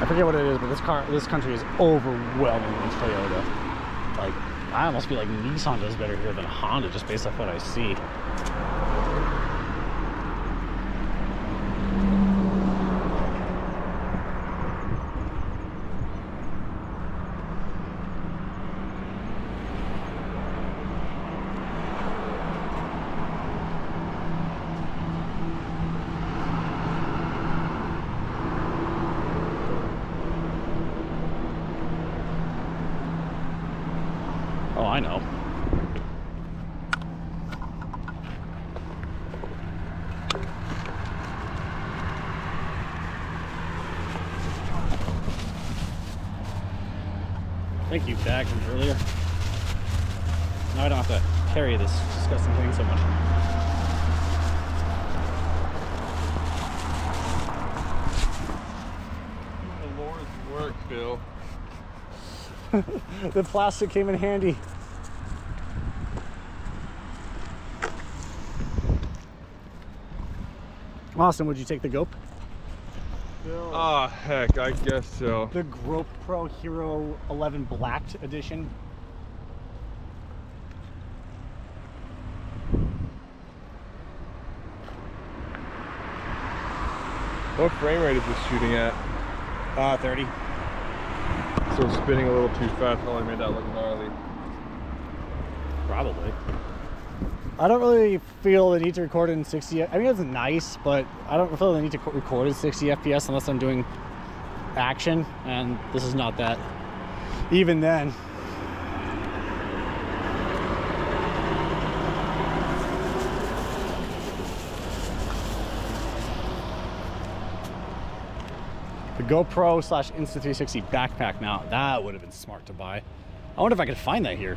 I forget what it is, but this country is overwhelmingly Toyota. Like, I almost feel like Nissan does better here than Honda just based off what I see. Oh, I know. Thank you, bag from earlier. Now I don't have to carry this disgusting thing so much. the Lord's work, Bill. The plastic came in handy. Austin, would you take the GoPro? Oh, heck, I guess so. The GoPro Hero 11 Blacked Edition. What frame rate is this shooting at? 30. So it's spinning a little too fast, probably made that look gnarly. Probably. I don't really feel the need to record in 60. I mean, it's nice, but I don't feel the need to record in 60 FPS unless I'm doing action, and this is not that. Even then. The GoPro / Insta360 backpack mount, that would have been smart to buy. I wonder if I could find that here.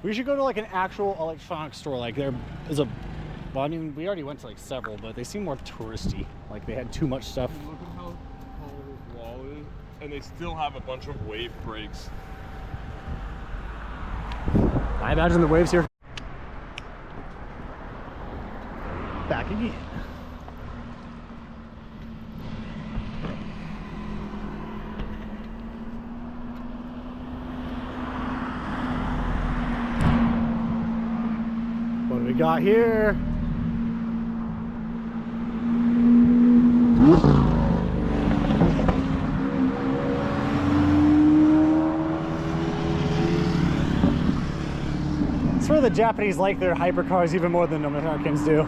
We should go to like an actual electronics store. Like there is a, well, I mean, we already went to like several, but they seem more touristy. Like they had too much stuff. Look at how tall this wall is, and they still have a bunch of wave breaks. I imagine the waves here. Back again. What do we got here? I swear the Japanese like their hypercars even more than Americans do.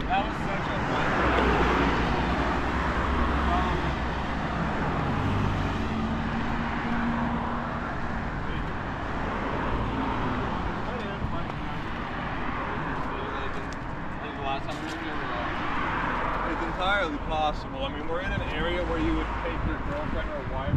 That was such a fun. It's entirely possible. I mean, we're in an area where you would take your girlfriend or wife.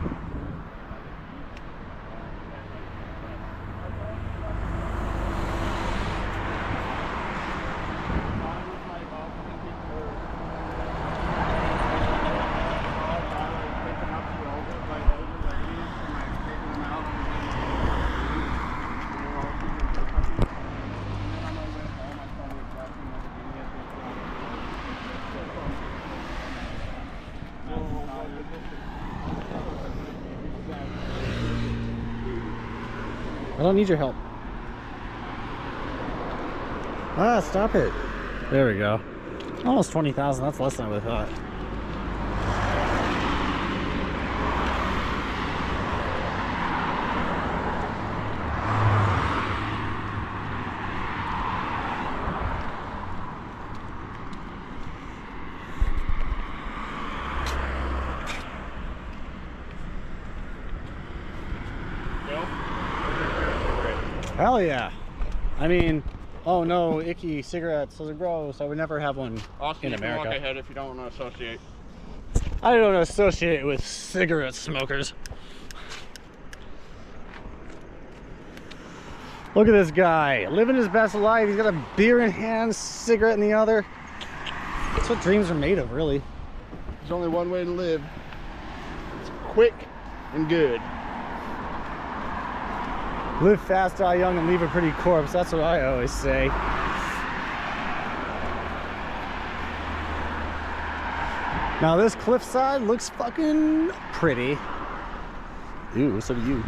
I don't need your help. Ah, stop it. There we go. Almost 20,000. That's less than I would have thought. Hell yeah. I mean, oh no, icky cigarettes, those are gross. I would never have one Austin, in America. You can walk ahead if you don't want to associate. I don't want to associate with cigarette smokers. Look at this guy, living his best life. He's got a beer in hand, cigarette in the other. That's what dreams are made of, really. There's only one way to live. It's quick and good. Live fast, die young, and leave a pretty corpse. That's what I always say. Now this cliffside looks fucking pretty. Ooh, so do you.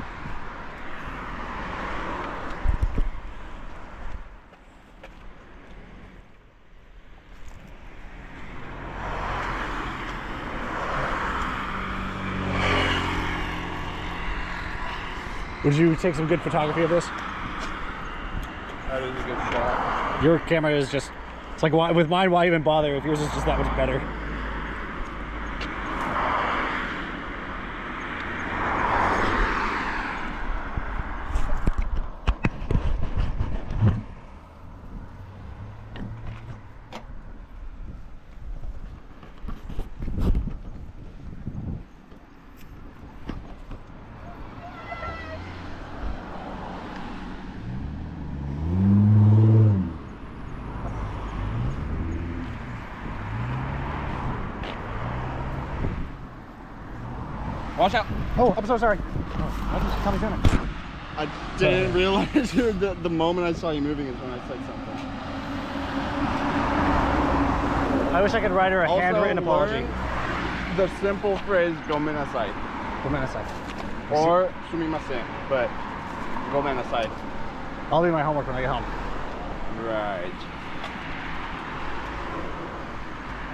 Would you take some good photography of this? That is a good shot. Your camera is just, it's like, why, with mine, why even bother if yours is just that much better? Watch out. Oh, I'm so sorry. Oh, why didn't you tell me sooner? I didn't realize the moment I saw you moving is when I said something. I wish I could write her a handwritten apology. Learn the simple phrase "gomenasai" Gomenasai. or "sumimasen," but "gomenasai." I'll do my homework when I get home. Right.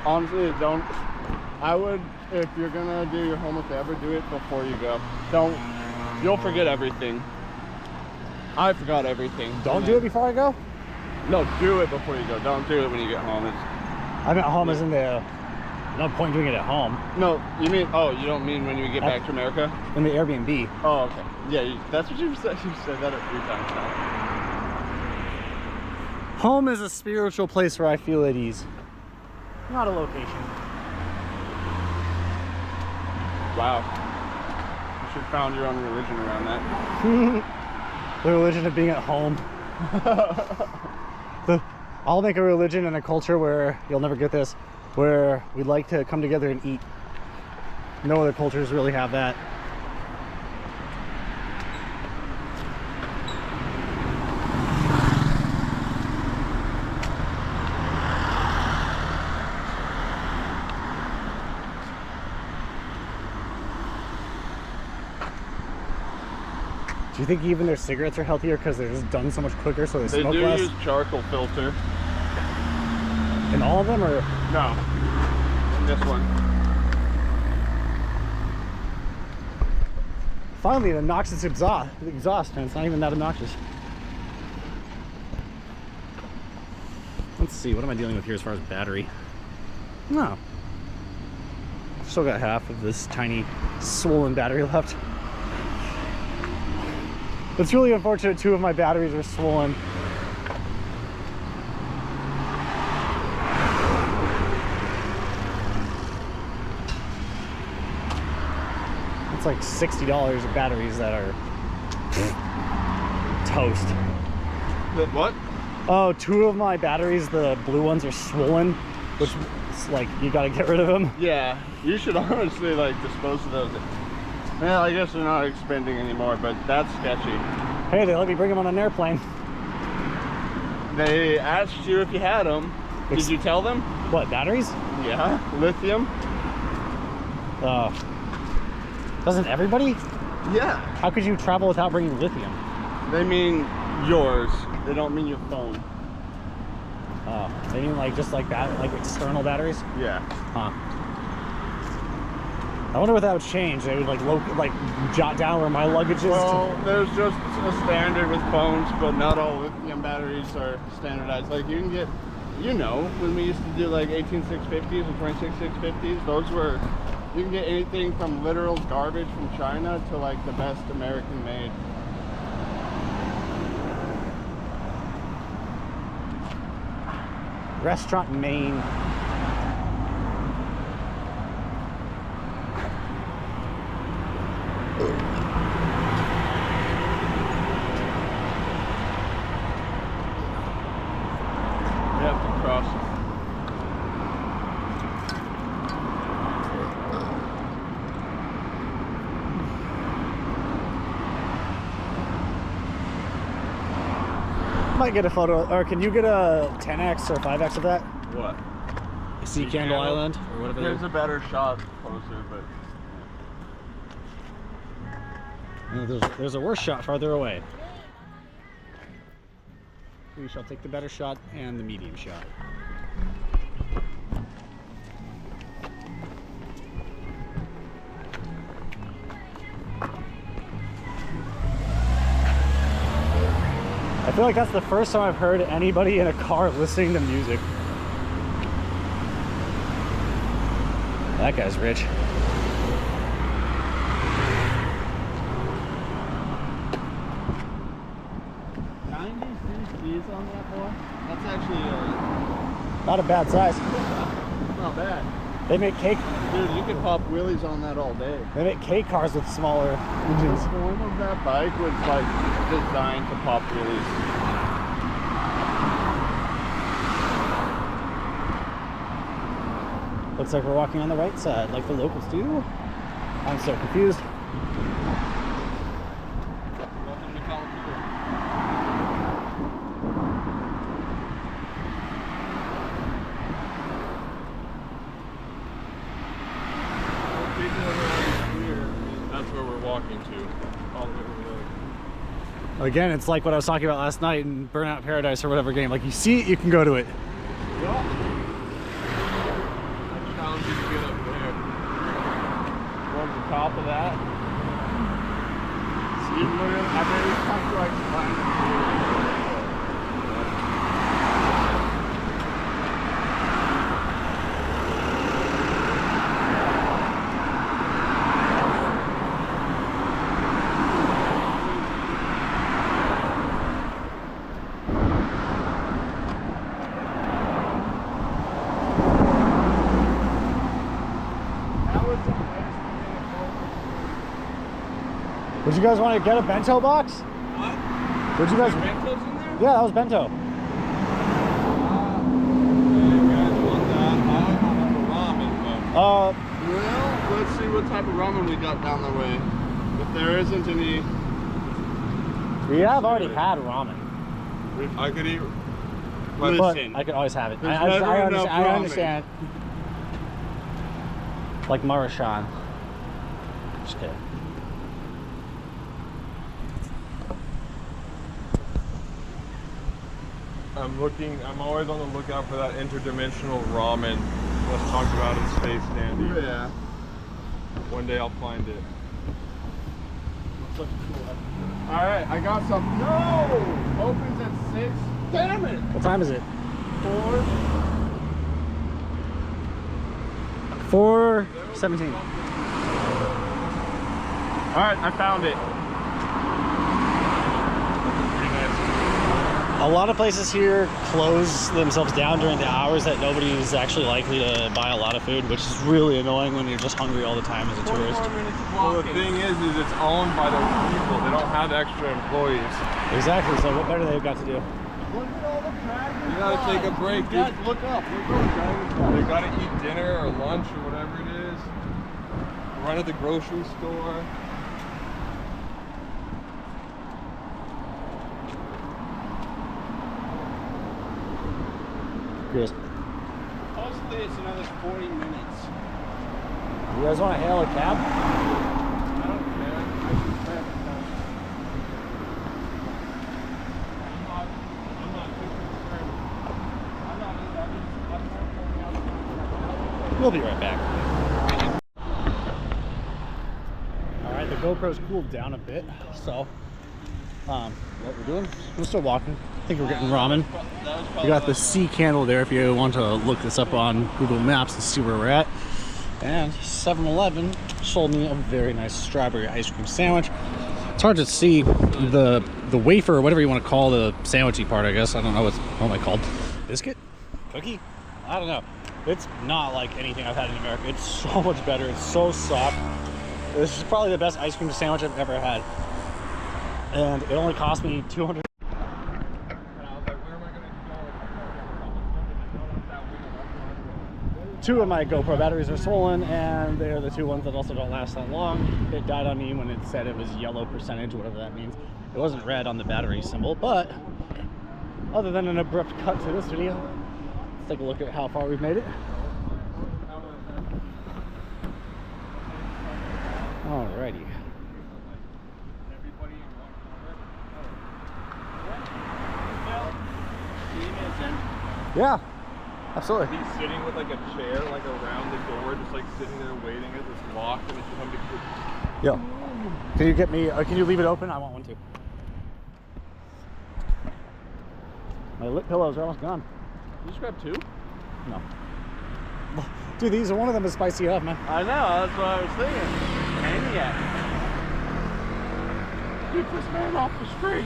Honestly, don't. I would, if you're gonna do your homework ever, do it before you go. Don't. You'll forget everything. I forgot everything. Don't do it before I go? No, do it before you go. Don't do it when you get home. I'm at home as in the, no point doing it at home. No, you mean, oh, you don't mean when you get back to America? In the Airbnb. Oh, okay. Yeah, that's what you said. You said that a few times now. Home is a spiritual place where I feel at ease. Not a location. Wow. You should have found your own religion around that. The religion of being at home. I'll make a religion and a culture where, you'll never get this, where we like to come together and eat. No other cultures really have that. Do you think even their cigarettes are healthier because they're just done so much quicker, so they smoke less? They do use charcoal filter. In all of them, or? No. In this one. Finally, an obnoxious exhaust, and it's not even that obnoxious. Let's see, what am I dealing with here as far as battery? No. Still got half of this tiny swollen battery left. It's really unfortunate 2 of my batteries are swollen. It's like $60 of batteries that are toast. What? Oh, 2 of my batteries, the blue ones, are swollen, which is like, you gotta get rid of them. Yeah, you should honestly like dispose of those. Well, I guess they're not expending anymore, but that's sketchy. Hey, they let me bring them on an airplane. They asked you if you had them. Did you tell them? What, batteries? Yeah, lithium. Doesn't everybody? Yeah. How could you travel without bringing lithium? They mean yours. They don't mean your phone. Oh, they mean like just like that, like external batteries? Yeah. Huh. I wonder what that would change. They would like jot down where my luggage is. Well, there's just a standard with phones, but not all lithium batteries are standardized. Like you can get, you know, when we used to do like 18650s and 26650s, those were, you can get anything from literal garbage from China to like the best American made. Restaurant Maine. We have to cross. Might get a photo, or can you get a 10x or 5x of that? What? Sea Candle Island or whatever. There's a better shot closer, but There's a worse shot farther away. We shall take the better shot and the medium shot. I feel like that's the first time I've heard anybody in a car listening to music. That guy's rich. 90 cc's on that boy? That's actually Not a bad size. not bad. They make cake. Dude, you could pop wheelies on that all day. They make cake cars with smaller engines. The form of that bike was like designed to pop wheelies. Looks like we're walking on the right side, like the locals do. I'm so confused. Welcome to Colorado. That's where we're walking to. All the way over there. Again, it's like what I was talking about last night in Burnout Paradise or whatever game. Like you see it, you can go to it. I challenge you to get up there. Go to the top of that. See, look at, I bet it's kind of like flat. Would you guys want to get a bento box? What? Would you guys? Bento's in there? Yeah, that was bento. Well, let's see what type of ramen we got down the way. If there isn't any... We have already had ramen. I could eat... But Listen. I could always have it. There's I never enough understand. Like Marashan. Just kidding. I'm always on the lookout for that interdimensional ramen let's talk about in Space Dandy. Yeah. One day I'll find it. Alright, I got some. No! Opens at 6. Damn it! What time is it? 4. 4:17. Alright, I found it. A lot of places here close themselves down during the hours that nobody is actually likely to buy a lot of food, which is really annoying when you're just hungry all the time as a tourist. Well, the thing is it's owned by those people. They don't have extra employees. Exactly, so what better they've got to do? Look at all the dragons. You gotta take a break, dude. Guys, look up. Look at all the dragons. They gotta eat dinner or lunch or whatever it is. Run at the grocery store. Yes. Supposedly it's another 40 minutes. You guys want to hail a cab? I don't care. I should have it done. I'm not too concerned. I'm We'll be right back. All right, the GoPro's cooled down a bit, so what we're doing, we're still walking. I think we're getting ramen. We got the sea candle there if you want to look this up on Google Maps and see where we're at. And 7-Eleven sold me a very nice strawberry ice cream sandwich. It's hard to see the wafer or whatever you want to call the sandwichy part, I guess. I don't know what am I called? Biscuit? Cookie? I don't know. It's not like anything I've had in America. It's so much better. It's so soft. This is probably the best ice cream sandwich I've ever had. And it only cost me $200. Two of my GoPro batteries are swollen, and they're the two ones that also don't last that long. It died on me when it said it was yellow percentage, whatever that means. It wasn't red on the battery symbol, but other than an abrupt cut to this video, let's take a look at how far we've made it. Alrighty. Yeah. Absolutely. He's sitting with like a chair like around the door, just like sitting there waiting as it's locked, and it's somebody. Yo, can you get me? Can you leave it open? I want one too. My lip pillows are almost gone. You just grab two? No. Dude, these are one of them is spicy up, man. I know. That's what I was thinking. Maniac. Keep this man off the street.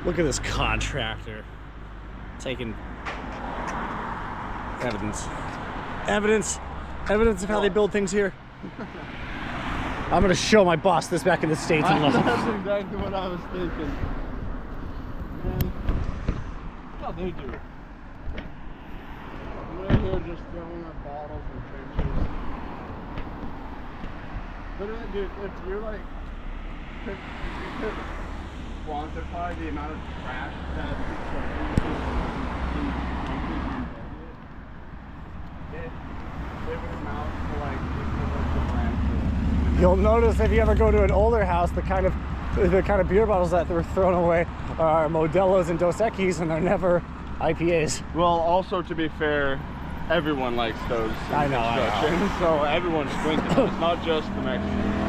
Look at this contractor taking evidence of how they build things here. I'm gonna show my boss this back in the States and love. That's exactly what I was thinking. Man, how they do it. We're here just throwing our bottles and trenches. Look at that, dude. If you're like, you could quantify the amount of trash that it would amount to like the landfill. You'll notice if you ever go to an older house, the kind of beer bottles that were thrown away are Modelo's and Dos Equis, and they're never IPAs. Well, also to be fair, everyone likes those. I know. So everyone's drinking them. It's not just the Mexicans.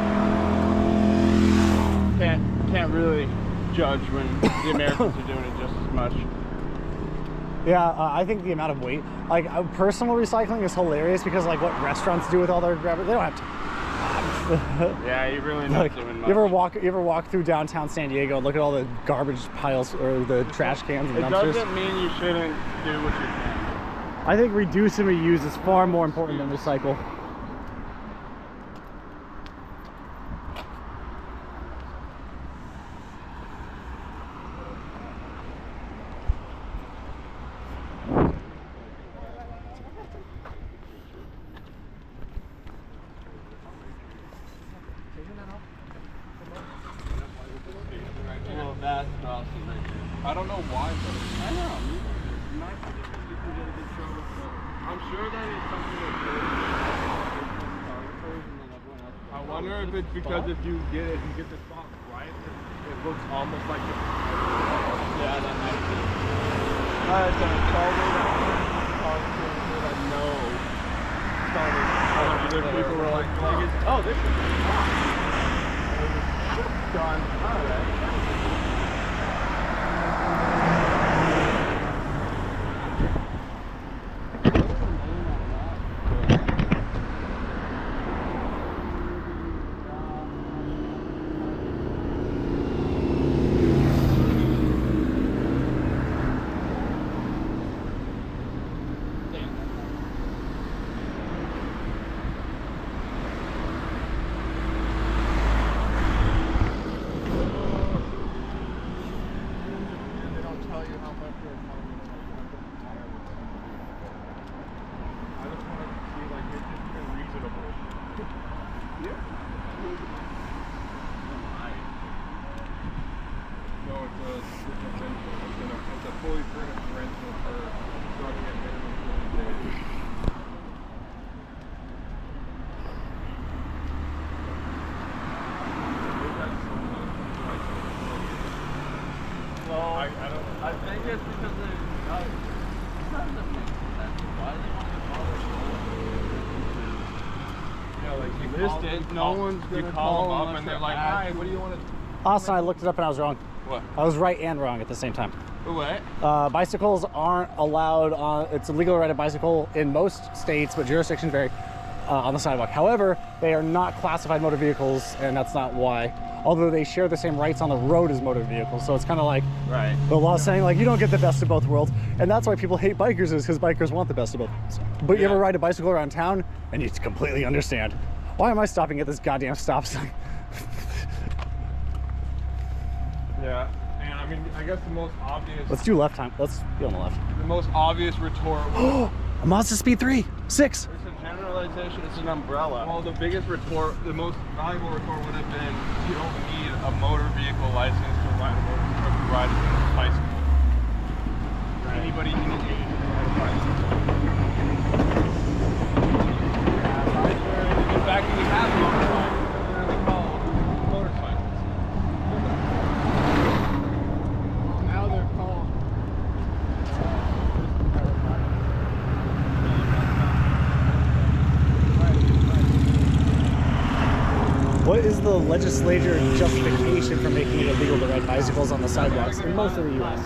Can't really judge when the Americans are doing it just as much. Yeah, I think the amount of weight, like personal recycling is hilarious because like what restaurants do with all their grabber, they don't have to. Yeah, you really not doing much. You ever walk through downtown San Diego and look at all the garbage piles or the trash cans and dumpsters? It doesn't mean you shouldn't do what you can. I think reduce and reuse is far more important than recycle. I don't know why, but I know. I'm sure that is something that's really I wonder if it's because if you get the spot right, it looks almost like the yeah, that might be. Alright, so other people were like, oh, this is done. Alright. No one's gonna call them up and they're like, hi, what do you want to? Austin, I looked it up and I was wrong. What? I was right and wrong at the same time. What? Bicycles aren't allowed on, it's illegal to ride a bicycle in most states, but jurisdictions vary, on the sidewalk. However, they are not classified motor vehicles, and that's not why. Although they share the same rights on the road as motor vehicles. So it's kind of like the law saying like, you don't get the best of both worlds. And that's why people hate bikers, is because bikers want the best of both worlds. But you ever ride a bicycle around town and you completely understand. Why am I stopping at this goddamn stop sign? Yeah, and I mean, I guess the most obvious... Let's do left time. Let's be on the left. The most obvious retort was... A Mazda Speed 3, 6. It's a generalization, it's an umbrella. Well, the biggest retort, the most valuable retort would have been, you don't need a motor vehicle license to ride a bicycle. Right. Anybody can age can ride a bicycle. In fact, we have motorcycles, they're called motorcycles. Now they're called... What is the legislature justification for making it illegal to ride bicycles on the sidewalks in most of the U.S.?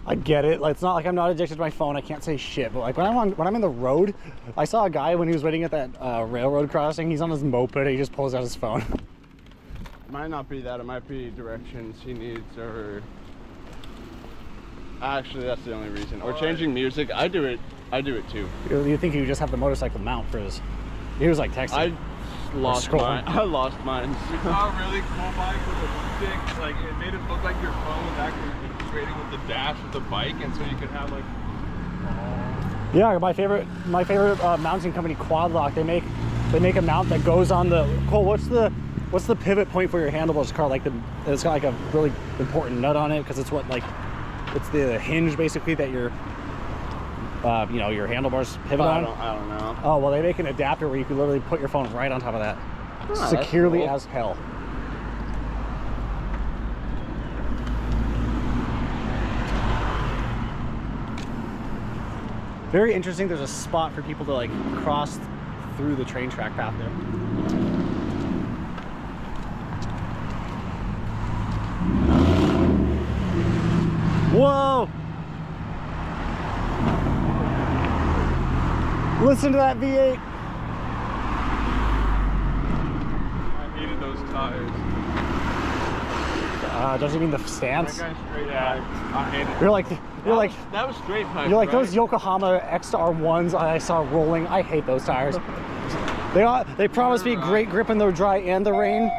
I get it. Like, it's not like I'm not addicted to my phone. I can't say shit. But like when I'm in the road, I saw a guy when he was waiting at that railroad crossing. He's on his moped. And he just pulls out his phone. It might not be that. It might be directions he needs, or actually that's the only reason. Or changing music. I do it too. You think he would just have the motorcycle mount for his? He was like texting. I lost mine. I lost mine. We saw a really cool bike with a stick. Like it made it look like your phone was actually integrating with the dash of the bike, and so you could have like. Yeah, my favorite mounting company, Quadlock. They make a mount that goes on the. Cole, what's the pivot point for your handlebars car? Like it's got like a really important nut on it because it's it's the hinge basically that your your handlebars pivot on. I don't know. Oh well, they make an adapter where you can literally put your phone right on top of that, securely as hell. Very interesting. There's a spot for people to like cross through the train track path there. Whoa! Listen to that V8. I hated those tires. Don't you mean the stance? That guy's straight I hate it. That was straight pipe. You're like right? those Yokohama XR1s I saw rolling. I hate those tires. They promised me great grip in the dry and the rain,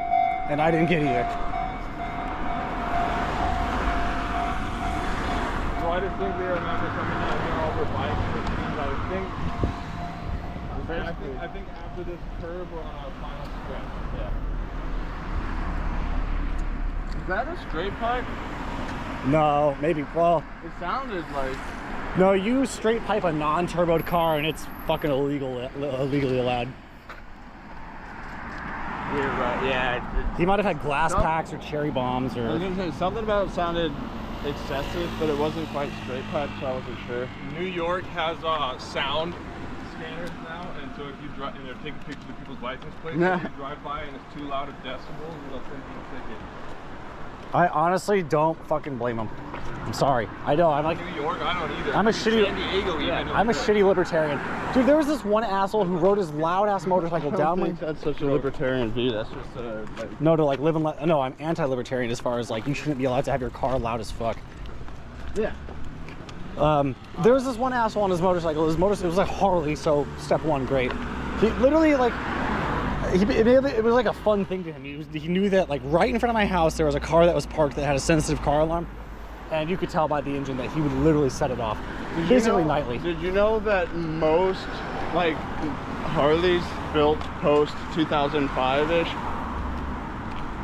and I didn't get either. So I distinctly remember coming down here over bikes. I think after this curve we're on our final stretch. Yeah. Is that a straight pipe? No, maybe. Well, it sounded like. No, you straight pipe a non-turboed car and it's fucking illegally allowed. You're right. Yeah. He might have had glass packs or cherry bombs or. I was gonna say something about it sounded excessive, but it wasn't quite straight pipe, so I wasn't sure. New York has sound scanners now, and so if you drive and they're taking pictures of people's license plates, if you drive by and it's too loud of decibels, they'll send you a ticket. I honestly don't fucking blame him. I'm sorry. I know. I'm like New York, I don't either. I'm a shitty. San Diego, even. I'm a shitty libertarian, dude. There was this one asshole who rode his loud ass motorcycle down my. That's such a libertarian view. That's just like, No, to like live and let. No, I'm anti-libertarian as far as like you shouldn't be allowed to have your car loud as fuck. yeah. There was this one asshole on his motorcycle. It was like Harley, so step one, great. He literally like. It was like a fun thing to him. He knew that like right in front of my house there was a car that was parked that had a sensitive car alarm, and you could tell by the engine that he would literally set it off, basically nightly. Did you know that most like Harleys built post 2005-ish,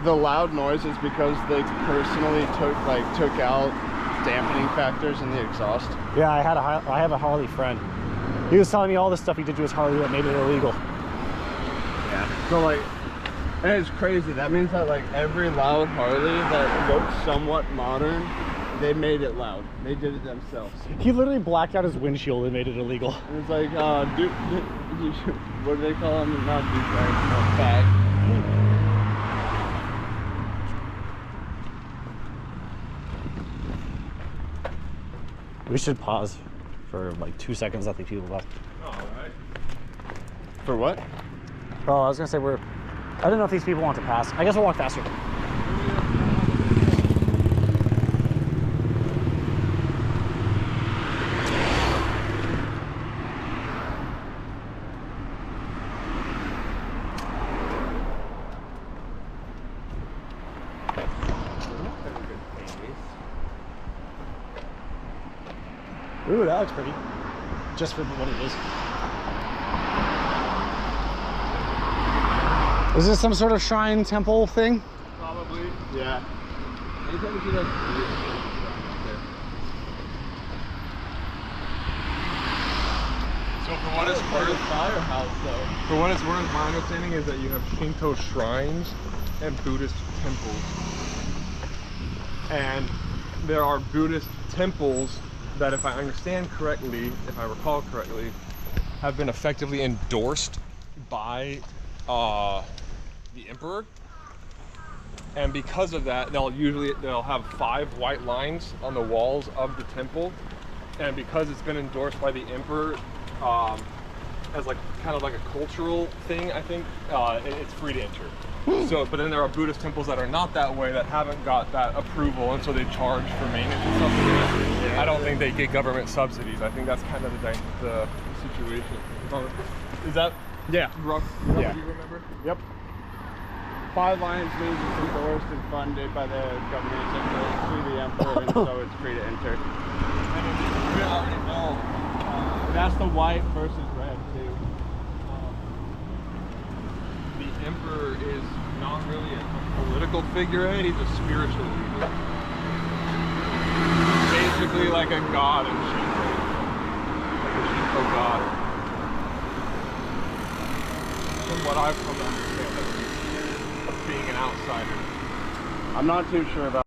the loud noise is because they personally took out dampening factors in the exhaust? Yeah, I have a Harley friend. He was telling me all the stuff he did to his Harley that made it illegal. Yeah. So like, and it's crazy. That means that like every loud Harley that looks somewhat modern, they made it loud. They did it themselves. He literally blacked out his windshield and made it illegal. It's like, what do they call them? Not douchebags, fag. We should pause for like 2 seconds, let the people left. Alright. For what? Oh, I was gonna say I don't know if these people want to pass. I guess we'll walk faster. Ooh, that looks pretty. Just for what it is. Is this some sort of shrine temple thing? Probably. Yeah. Anytime you see that. So for what it's worth, Firehouse though. For what it's worth, my understanding is that you have Shinto shrines and Buddhist temples. And there are Buddhist temples that, if I understand correctly, if I recall correctly, have been effectively endorsed by the emperor. And because of that, they'll have 5 white lines on the walls of the temple. And because it's been endorsed by the emperor as like kind of like a cultural thing, I think it's free to enter. So, but then there are Buddhist temples that are not that way, that haven't got that approval, and so they charge for maintenance and stuff like that. I don't think they get government subsidies. I think that's kind of the situation. Is that rough? Yeah. Do you remember? Yep. 5 lines means it's endorsed and funded by the government through the emperor, and so it's free to enter. And we already know that's the white versus red too. The emperor is not really a political figurehead; he's a spiritual leader. Basically, like a god in Shinto, like a Shinto god. From what I've come to understand, being an outsider. I'm not too sure about